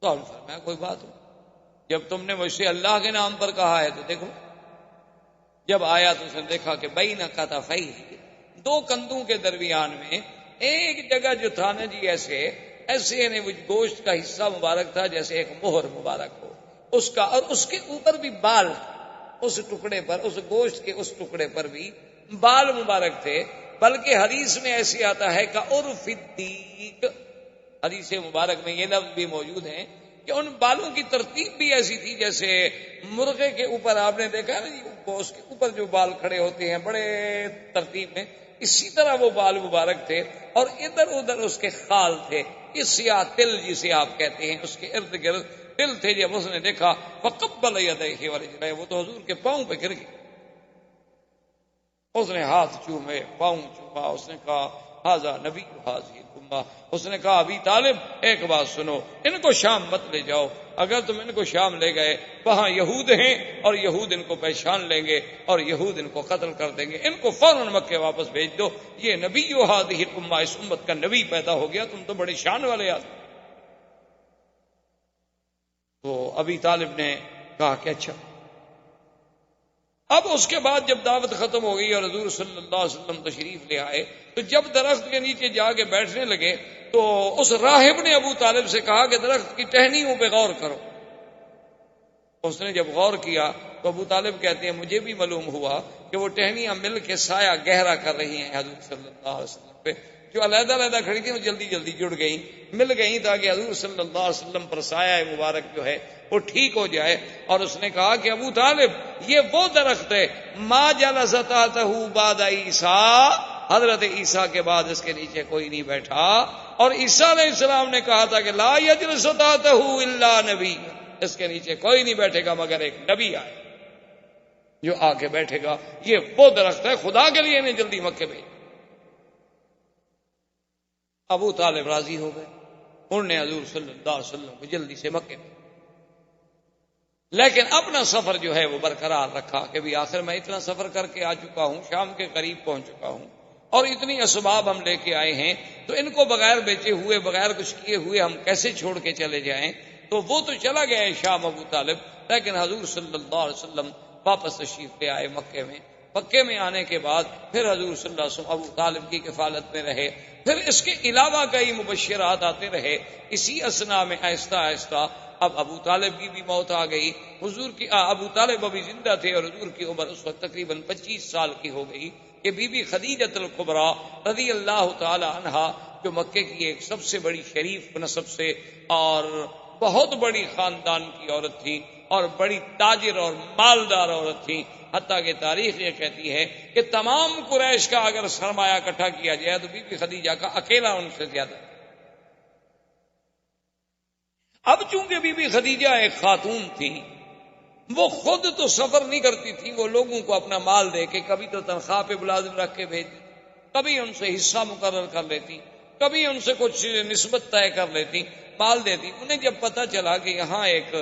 تو آپ نے فرمایا کوئی بات نہیں، جب تم نے مجھ سے اللہ کے نام پر کہا ہے تو دیکھو. جب آیا تو اس نے دیکھا کہ بین کتفیہ، دو کندھوں کے درمیان میں ایک جگہ جو تھا نا جی ایسے وہ گوشت کا حصہ مبارک تھا جیسے ایک مہر مبارک ہو اس کا، اور اس کے اوپر بھی بال، اس ٹکڑے پر، اس گوشت کے اس ٹکڑے پر بھی بال مبارک تھے. بلکہ حدیث میں ایسے آتا ہے کہ عرف الدیک، حدیث مبارک میں یہ لفظ بھی موجود ہیں کہ ان بالوں کی ترتیب بھی ایسی تھی جیسے مرغے کے اوپر آپ نے دیکھا نا جی اس کے اوپر جو بال کھڑے ہوتے ہیں بڑے ترتیب میں، اسی طرح وہ بال مبارک تھے. اور ادھر ادھر اس کے خال تھے، اس سیاہ تل جسے آپ کہتے ہیں اس کے ارد گرد تل تھے. جب اس نے دیکھا فقبل یدیہ ورجلہ، وہ تو حضور کے پاؤں پہ گر گئے. اس نے ہاتھ چومے، پاؤں چوما. اس نے کہا ھذا نبی ھذہ الامہ. اس نے کہا ابی طالب ایک بات سنو، ان کو شام مت لے جاؤ. اگر تم ان کو شام لے گئے وہاں یہود ہیں اور یہود ان کو پہچان لیں گے اور یہود ان کو قتل کر دیں گے. ان کو فوراً مکے واپس بھیج دو. یہ نبی ھذہ الامہ، اس امت کا نبی پیدا ہو گیا، تم تو بڑی شان والے آدمی. تو ابی طالب نے کہا کہ اچھا. اب اس کے بعد جب دعوت ختم ہو گئی اور حضور صلی اللہ علیہ وسلم تشریف لے آئے تو جب درخت کے نیچے جا کے بیٹھنے لگے تو اس راہب نے ابو طالب سے کہا کہ درخت کی ٹہنیوں پہ غور کرو. اس نے جب غور کیا تو ابو طالب کہتے ہیں مجھے بھی معلوم ہوا کہ وہ ٹہنیاں مل کے سایہ گہرا کر رہی ہیں حضور صلی اللہ علیہ وسلم پہ. جو علیحدہ علیحدہ کھڑی تھی وہ جلدی جلدی جڑ گئیں، مل گئیں تاکہ حضور صلی اللہ علیہ وسلم پر سایہ مبارک جو ہے وہ ٹھیک ہو جائے. اور اس نے کہا کہ ابو طالب یہ وہ درخت ہے ما جلس تحتہ بعد عیسیٰ، حضرت عیسیٰ کے بعد اس کے نیچے کوئی نہیں بیٹھا. اور عیسیٰ علیہ السلام نے کہا تھا کہ لا یجلس تحتہ الا نبی، اس کے نیچے کوئی نہیں بیٹھے گا مگر ایک نبی آئے جو آ کے بیٹھے گا. یہ وہ درخت ہے، خدا کے لیے انہیں جلدی مکے بھیج. ابو طالب راضی ہو گئے، انہوں نے حضور صلی اللہ علیہ وسلم کو جلدی سے مکے میں، لیکن اپنا سفر جو ہے وہ برقرار رکھا کہ بھی آخر میں اتنا سفر کر کے آ چکا ہوں، شام کے قریب پہنچ چکا ہوں اور اتنی اسباب ہم لے کے آئے ہیں تو ان کو بغیر بیچے ہوئے بغیر کچھ کیے ہوئے ہم کیسے چھوڑ کے چلے جائیں. تو وہ تو چلا گیا ہے شام ابو طالب، لیکن حضور صلی اللہ علیہ وسلم واپس تشریف لے آئے مکے میں. مکے میں آنے کے بعد پھر حضور صلی اللہ علیہ وسلم ابو طالب کی کفالت میں رہے. پھر اس کے علاوہ کئی مبشرات آتے رہے. اسی اسنا میں آہستہ آہستہ اب ابو طالب کی بھی موت آ گئی. حضور کی ابو طالب ابھی زندہ تھے اور حضور کی عمر اس وقت تقریباً 25 سال کی ہو گئی کہ بی بی خدیجۃ الکبریٰ رضی اللہ تعالی عنہا جو مکے کی ایک سب سے بڑی شریف نسب سے اور بہت بڑی خاندان کی عورت تھی اور بڑی تاجر اور مالدار عورت تھیں، حتیٰ کہ تاریخ یہ کہتی ہے کہ تمام قریش کا اگر سرمایہ اکٹھا کیا جائے تو بی بی خدیجہ کا اکیلا ان سے زیادہ۔ اب چونکہ بی بی خدیجہ ایک خاتون تھی، وہ خود تو سفر نہیں کرتی تھی، وہ لوگوں کو اپنا مال دے کے کبھی تو تنخواہ پہ ملازم رکھ کے بھیج دیتی، کبھی ان سے حصہ مقرر کر لیتی، کبھی ان سے کچھ نسبت طے کر لیتی، مال دیتی۔ انہیں جب پتہ چلا کہ یہاں ایک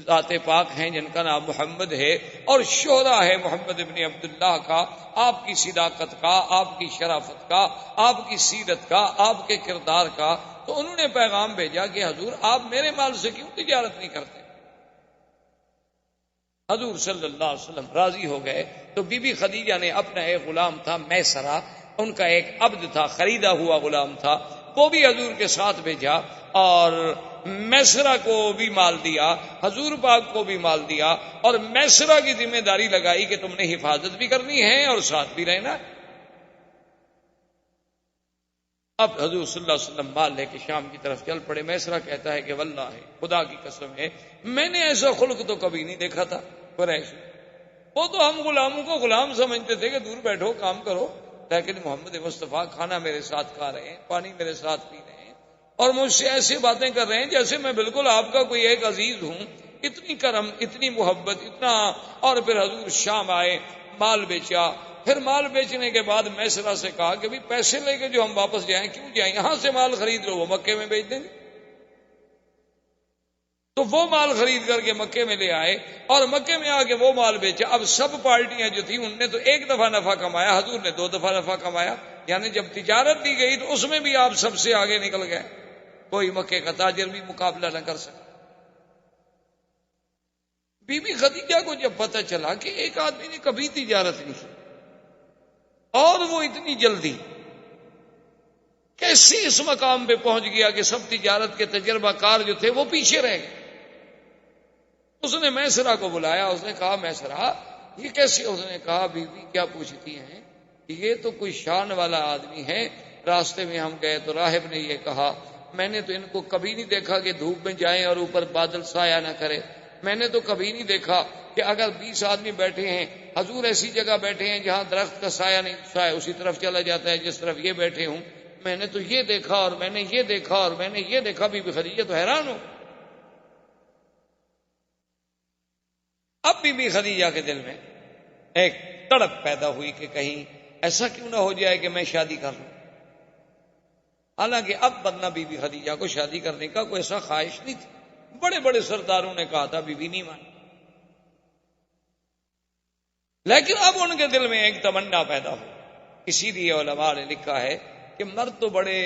ذات پاک ہیں جن کا نام محمد ہے اور شہرا ہے محمد ابن عبداللہ کا، آپ کی صداقت کا، آپ کی شرافت کا، آپ کی سیرت کا، آپ کے کردار کا، تو انہوں نے پیغام بھیجا کہ حضور آپ میرے مال سے کیوں تجارت نہیں کرتے؟ حضور صلی اللہ علیہ وسلم راضی ہو گئے۔ تو بی بی خدیجہ نے اپنا ایک غلام تھا میسرہ، ان کا ایک عبد تھا، خریدا ہوا غلام تھا، وہ بھی حضور کے ساتھ بھیجا اور میسرہ کو بھی مال دیا، حضور پاک کو بھی مال دیا، اور میسرہ کی ذمہ داری لگائی کہ تم نے حفاظت بھی کرنی ہے اور ساتھ بھی رہنا۔ اب حضور صلی اللہ علیہ وسلم مال لے کے شام کی طرف چل پڑے۔ میسرہ کہتا ہے کہ واللہ خدا کی قسم ہے میں نے ایسا خلق تو کبھی نہیں دیکھا تھا قریش۔ وہ تو ہم غلاموں کو غلام سمجھتے تھے کہ دور بیٹھو کام کرو، لیکن محمد مصطفیٰ کھانا میرے ساتھ کھا رہے ہیں، پانی میرے ساتھ پی رہے ہیں، اور مجھ سے ایسی باتیں کر رہے ہیں جیسے میں بالکل آپ کا کوئی ایک عزیز ہوں۔ اتنی کرم، اتنی محبت، اتنا۔ اور پھر حضور شام آئے، مال بیچا، پھر مال بیچنے کے بعد میسرہ سے کہا کہ بھی پیسے لے کے جو ہم واپس جائیں کیوں جائیں، یہاں سے مال خرید لو، وہ مکے میں بیچ دیں گے۔ تو وہ مال خرید کر کے مکے میں لے آئے اور مکے میں آ کے وہ مال بیچا۔ اب سب پارٹیاں جو تھیں ان نے تو ایک دفعہ نفع کمایا، حضور نے 2 دفعہ نفع کمایا، یعنی جب تجارت دی گئی تو اس میں بھی آپ سب سے آگے نکل گئے، کوئی مکے کا تاجر بھی مقابلہ نہ کر سکا۔ بی بی خدیجہ کو جب پتہ چلا کہ ایک آدمی نے کبھی تجارت نہیں کی اور وہ اتنی جلدی کیسے اس مقام پہ پہنچ گیا کہ سب تجارت کے تجربہ کار جو تھے وہ پیچھے رہ گئے، اس نے میسرہ کو بلایا، اس نے کہا میسرہ یہ کیسے؟ اس نے کہا بی بی کیا پوچھتی ہیں، یہ تو کوئی شان والا آدمی ہے، راستے میں ہم گئے تو راہب نے یہ کہا، میں نے تو ان کو کبھی نہیں دیکھا کہ دھوپ میں جائیں اور اوپر بادل سایہ نہ کرے، میں نے تو کبھی نہیں دیکھا کہ اگر 20 آدمی بیٹھے ہیں، حضور ایسی جگہ بیٹھے ہیں جہاں درخت کا سایہ نہیں، سایہ اسی طرف چلا جاتا ہے جس طرف یہ بیٹھے ہوں، میں نے تو یہ دیکھا اور میں نے یہ دیکھا اور میں نے یہ دیکھا۔ بی بی خدیجہ تو حیران ہو۔ اب بی بی خدیجہ کے دل میں ایک تڑپ پیدا ہوئی کہ کہیں ایسا کیوں نہ ہو جائے کہ میں شادی کر لوں۔ حالانکہ اب بدنہ بی بی خدیجہ کو شادی کرنے کا کوئی ایسا خواہش نہیں تھی، بڑے بڑے سرداروں نے کہا تھا، بی بی نہیں مانی، لیکن اب ان کے دل میں ایک تمنا پیدا ہو۔ اسی لیے علماء نے لکھا ہے کہ مرد تو بڑے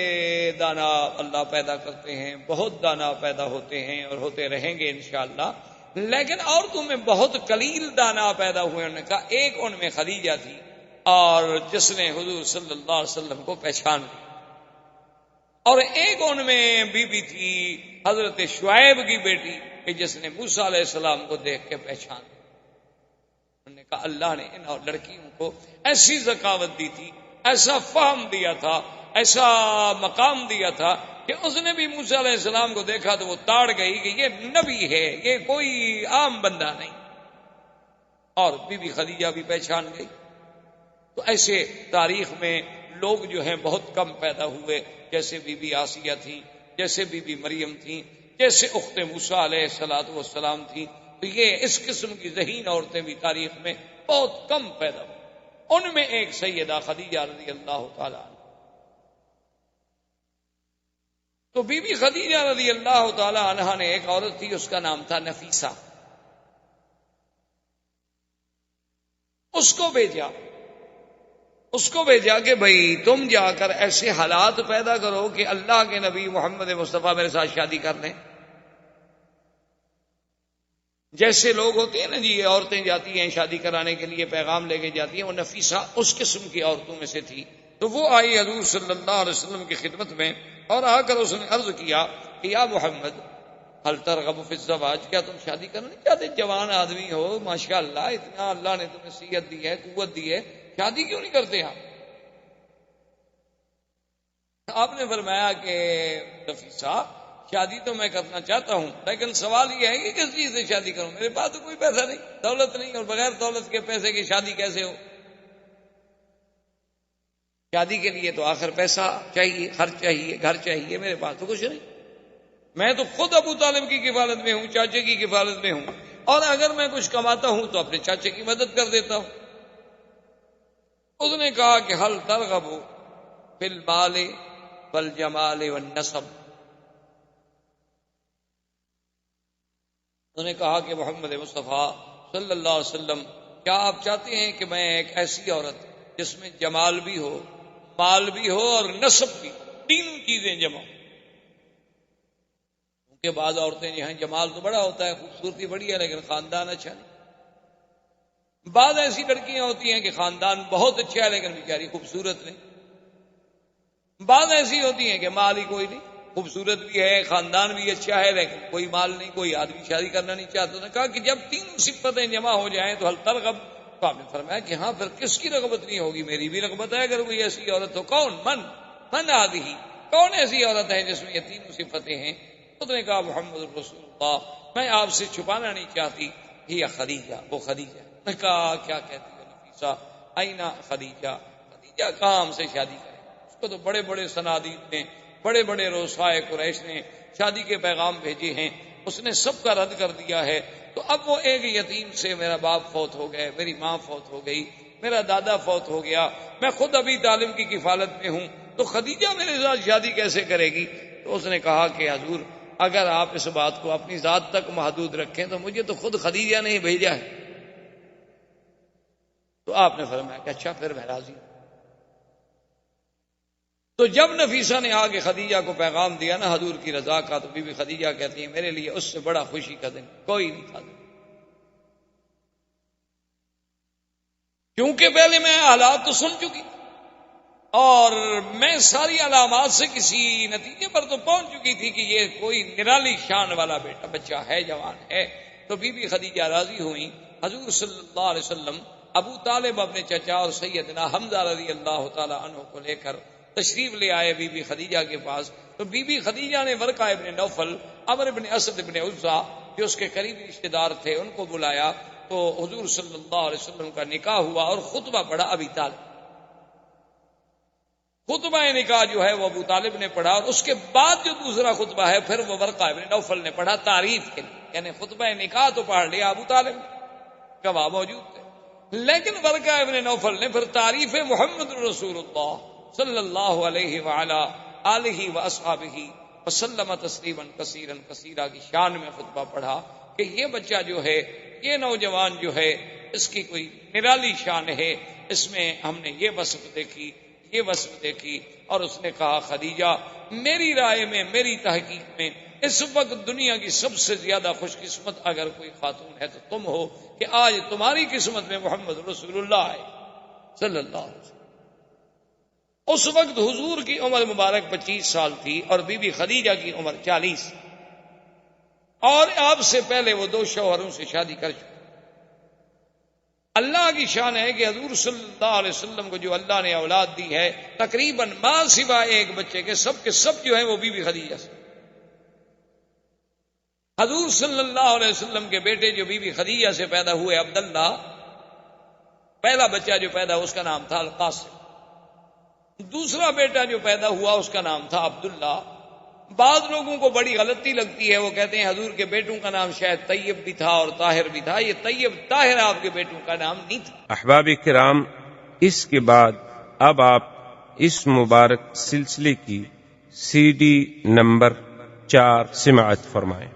دانا اللہ پیدا کرتے ہیں، بہت دانا پیدا ہوتے ہیں اور ہوتے رہیں گے انشاءاللہ، لیکن عورتوں میں بہت قلیل دانا پیدا ہوئے۔ انہوں نے کہا ایک ان میں خدیجہ تھی اور جس نے حضور صلی اللہ علیہ وسلم کو پہچان لی، اور ایک ان میں بی بی تھی حضرت شعیب کی بیٹی کہ جس نے موسیٰ علیہ السلام کو دیکھ کے پہچان لی۔ انہوں نے کہا اللہ نے ان لڑکیوں کو ایسی ذکاوت دی تھی، ایسا فہم دیا تھا، ایسا مقام دیا تھا کہ اس نے بھی موسیٰ علیہ السلام کو دیکھا تو وہ تاڑ گئی کہ یہ نبی ہے، یہ کوئی عام بندہ نہیں، اور بی بی خدیجہ بھی پہچان گئی۔ تو ایسے تاریخ میں لوگ جو ہیں بہت کم پیدا ہوئے، جیسے بی بی آسیہ تھی، جیسے بی بی مریم تھی، جیسے اخت موسیٰ علیہ السلام تھی۔ تو یہ اس قسم کی ذہین عورتیں بھی تاریخ میں بہت کم پیدا ہوئی، ان میں ایک سیدہ خدیجہ رضی اللہ تعالی عنہ۔ تو بی بی خدیجہ رضی اللہ تعالی عنہ نے ایک عورت تھی، اس کا نام تھا نفیسہ، اس کو بھیجا کہ بھائی تم جا کر ایسے حالات پیدا کرو کہ اللہ کے نبی محمد مصطفیٰ میرے ساتھ شادی کر لیں۔ جیسے لوگ ہوتے ہیں نا جی، عورتیں جاتی ہیں شادی کرانے کے لیے، پیغام لے کے جاتی ہیں، وہ نفیسہ اس قسم کی عورتوں میں سے تھی۔ تو وہ آئی حضور صلی اللہ علیہ وسلم کی خدمت میں اور آ کر اس نے عرض کیا کہ یا محمد هل ترغب فی الزواج، کیا تم شادی کرنا نہیں چاہتے؟ جوان آدمی ہو ماشاءاللہ، اتنا اللہ نے تمہیں صحت دی ہے، قوت دی ہے، شادی کیوں نہیں کرتے آپ؟ آپ نے فرمایا کہ نفیسہ شادی تو میں کرنا چاہتا ہوں، لیکن سوال یہ ہے کہ کس چیز سے شادی کروں؟ میرے پاس تو کوئی پیسہ نہیں، دولت نہیں، اور بغیر دولت کے پیسے کی شادی کیسے ہو؟ شادی کے لیے تو آخر پیسہ چاہیے، خرچ چاہیے، گھر چاہیے، میرے پاس تو کچھ نہیں۔ میں تو خود ابو طالب کی کفالت میں ہوں، چاچے کی کفالت میں ہوں، اور اگر میں کچھ کماتا ہوں تو اپنے چاچے کی مدد کر دیتا ہوں۔ اس نے کہا کہ حل ترغب فی المال والجمال والنسب، انہوں نے کہا کہ محمد مصطفیٰ صلی اللہ علیہ وسلم، کیا آپ چاہتے ہیں کہ میں ایک ایسی عورت جس میں جمال بھی ہو، مال بھی ہو اور نسب بھی، تینوں چیزیں جمع؟ کیونکہ بعض عورتیں جو ہیں جمال تو بڑا ہوتا ہے، خوبصورتی بڑی ہے، لیکن خاندان اچھا نہیں۔ بعض ایسی لڑکیاں ہوتی ہیں کہ خاندان بہت اچھا ہے لیکن بیچاری خوبصورت نہیں۔ بعض ایسی ہوتی ہیں کہ مال ہی کوئی نہیں، خوبصورت بھی ہے، خاندان بھی اچھا ہے، لیکن کوئی مال نہیں، کوئی آدمی شادی کرنا نہیں چاہتا۔ انہوں نے کہا کہ جب تینوں صفتیں جمع ہو جائیں تو حل ترغب، تو آپ نے فرمایا کہ ہاں، پھر کس کی رغبت نہیں ہوگی؟ میری بھی رغبت ہے اگر کوئی ایسی عورت ہو۔ کون؟ من آدھی، کون ایسی عورت ہے جس میں یہ تینوں صفتیں ہیں؟ اس نے کہا محمد رسول اللہ، میں آپ سے چھپانا نہیں چاہتی، یہ خدیجہ، وہ خدیجہ۔ میں کہا کیا کہتی ہے نفیسہ؟ اینا خدیجہ، خدیجہ کام سے شادی کرے؟ اس کو تو بڑے بڑے صنادید نے، بڑے بڑے رؤسائے قریش نے شادی کے پیغام بھیجے ہیں، اس نے سب کا رد کر دیا ہے۔ تو اب وہ ایک یتیم سے، میرا باپ فوت ہو گئے، میری ماں فوت ہو گئی، میرا دادا فوت ہو گیا، میں خود ابھی طالب کی کفالت میں ہوں، تو خدیجہ میرے ساتھ شادی کیسے کرے گی؟ تو اس نے کہا کہ حضور، اگر آپ اس بات کو اپنی ذات تک محدود رکھیں تو مجھے تو خود خدیجہ نے ہی بھیجا ہے۔ تو آپ نے فرمایا کہ اچھا، پھر میں راضی ہوں۔ تو جب نفیسہ نے آگے خدیجہ کو پیغام دیا نا حضور کی رضا کا، تو بی بی خدیجہ کہتی ہیں میرے لیے اس سے بڑا خوشی کا دن کوئی نہیں تھا، کیونکہ پہلے میں حالات تو سن چکی اور میں ساری علامات سے کسی نتیجے پر تو پہنچ چکی تھی کہ یہ کوئی نرالی شان والا بچہ ہے، جوان ہے۔ تو بی بی خدیجہ راضی ہوئیں۔ حضور صلی اللہ علیہ وسلم ابو طالب اپنے چچا اور سیدنا حمزہ رضی اللہ تعالی عنہ کو لے کر تشریف لے آئے بی بی خدیجہ کے پاس۔ تو بی بی خدیجہ نے ورقہ ابن نوفل، عمرو ابن اسد ابن عزہ جو اس کے قریبی رشتہ دار تھے ان کو بلایا، تو حضور صلی اللہ علیہ وسلم کا نکاح ہوا اور خطبہ پڑھا ابی طالب۔ خطبہ نکاح جو ہے وہ ابو طالب نے پڑھا، اور اس کے بعد جو دوسرا خطبہ ہے پھر وہ ورقہ ابن نوفل نے پڑھا تعریف کے لیے، یعنی خطبہ نکاح تو پڑھ لیا ابو طالب، گواہ موجود تھے، لیکن ورقہ ابن نوفل نے پھر تعریف محمد رسول اللہ صلی اللہ علیہ وعلا آلہ واصحابہ وسلم تسلیما کثیرا کثیرا کی شان میں خطبہ پڑھا کہ یہ بچہ جو ہے، یہ نوجوان جو ہے، اس کی کوئی نرالی شان ہے، اس میں ہم نے یہ وصف دیکھی، یہ وصف دیکھی۔ اور اس نے کہا خدیجہ، میری رائے میں، میری تحقیق میں اس وقت دنیا کی سب سے زیادہ خوش قسمت اگر کوئی خاتون ہے تو تم ہو، کہ آج تمہاری قسمت میں محمد رسول اللہ ہے صلی اللہ علیہ وسلم۔ اس وقت حضور کی عمر مبارک 25 سال تھی اور بی بی خدیجہ کی عمر 40، اور آپ سے پہلے وہ 2 شوہروں سے شادی کر چکے۔ اللہ کی شان ہے کہ حضور صلی اللہ علیہ وسلم کو جو اللہ نے اولاد دی ہے، تقریباً ما سوا ایک بچے کے سب جو ہیں وہ بی بی خدیجہ سے۔ حضور صلی اللہ علیہ وسلم کے بیٹے جو بی بی خدیجہ سے پیدا ہوئے عبداللہ، پہلا بچہ جو پیدا ہوا اس کا نام تھا القاسم، دوسرا بیٹا جو پیدا ہوا اس کا نام تھا عبداللہ۔ بعض لوگوں کو بڑی غلطی لگتی ہے، وہ کہتے ہیں حضور کے بیٹوں کا نام شاید طیب بھی تھا اور طاہر بھی تھا، یہ طیب طاہر آپ کے بیٹوں کا نام نہیں تھا۔ احباب کرام، اس کے بعد اب آپ اس مبارک سلسلے کی CD نمبر 4 سماعت فرمائیں۔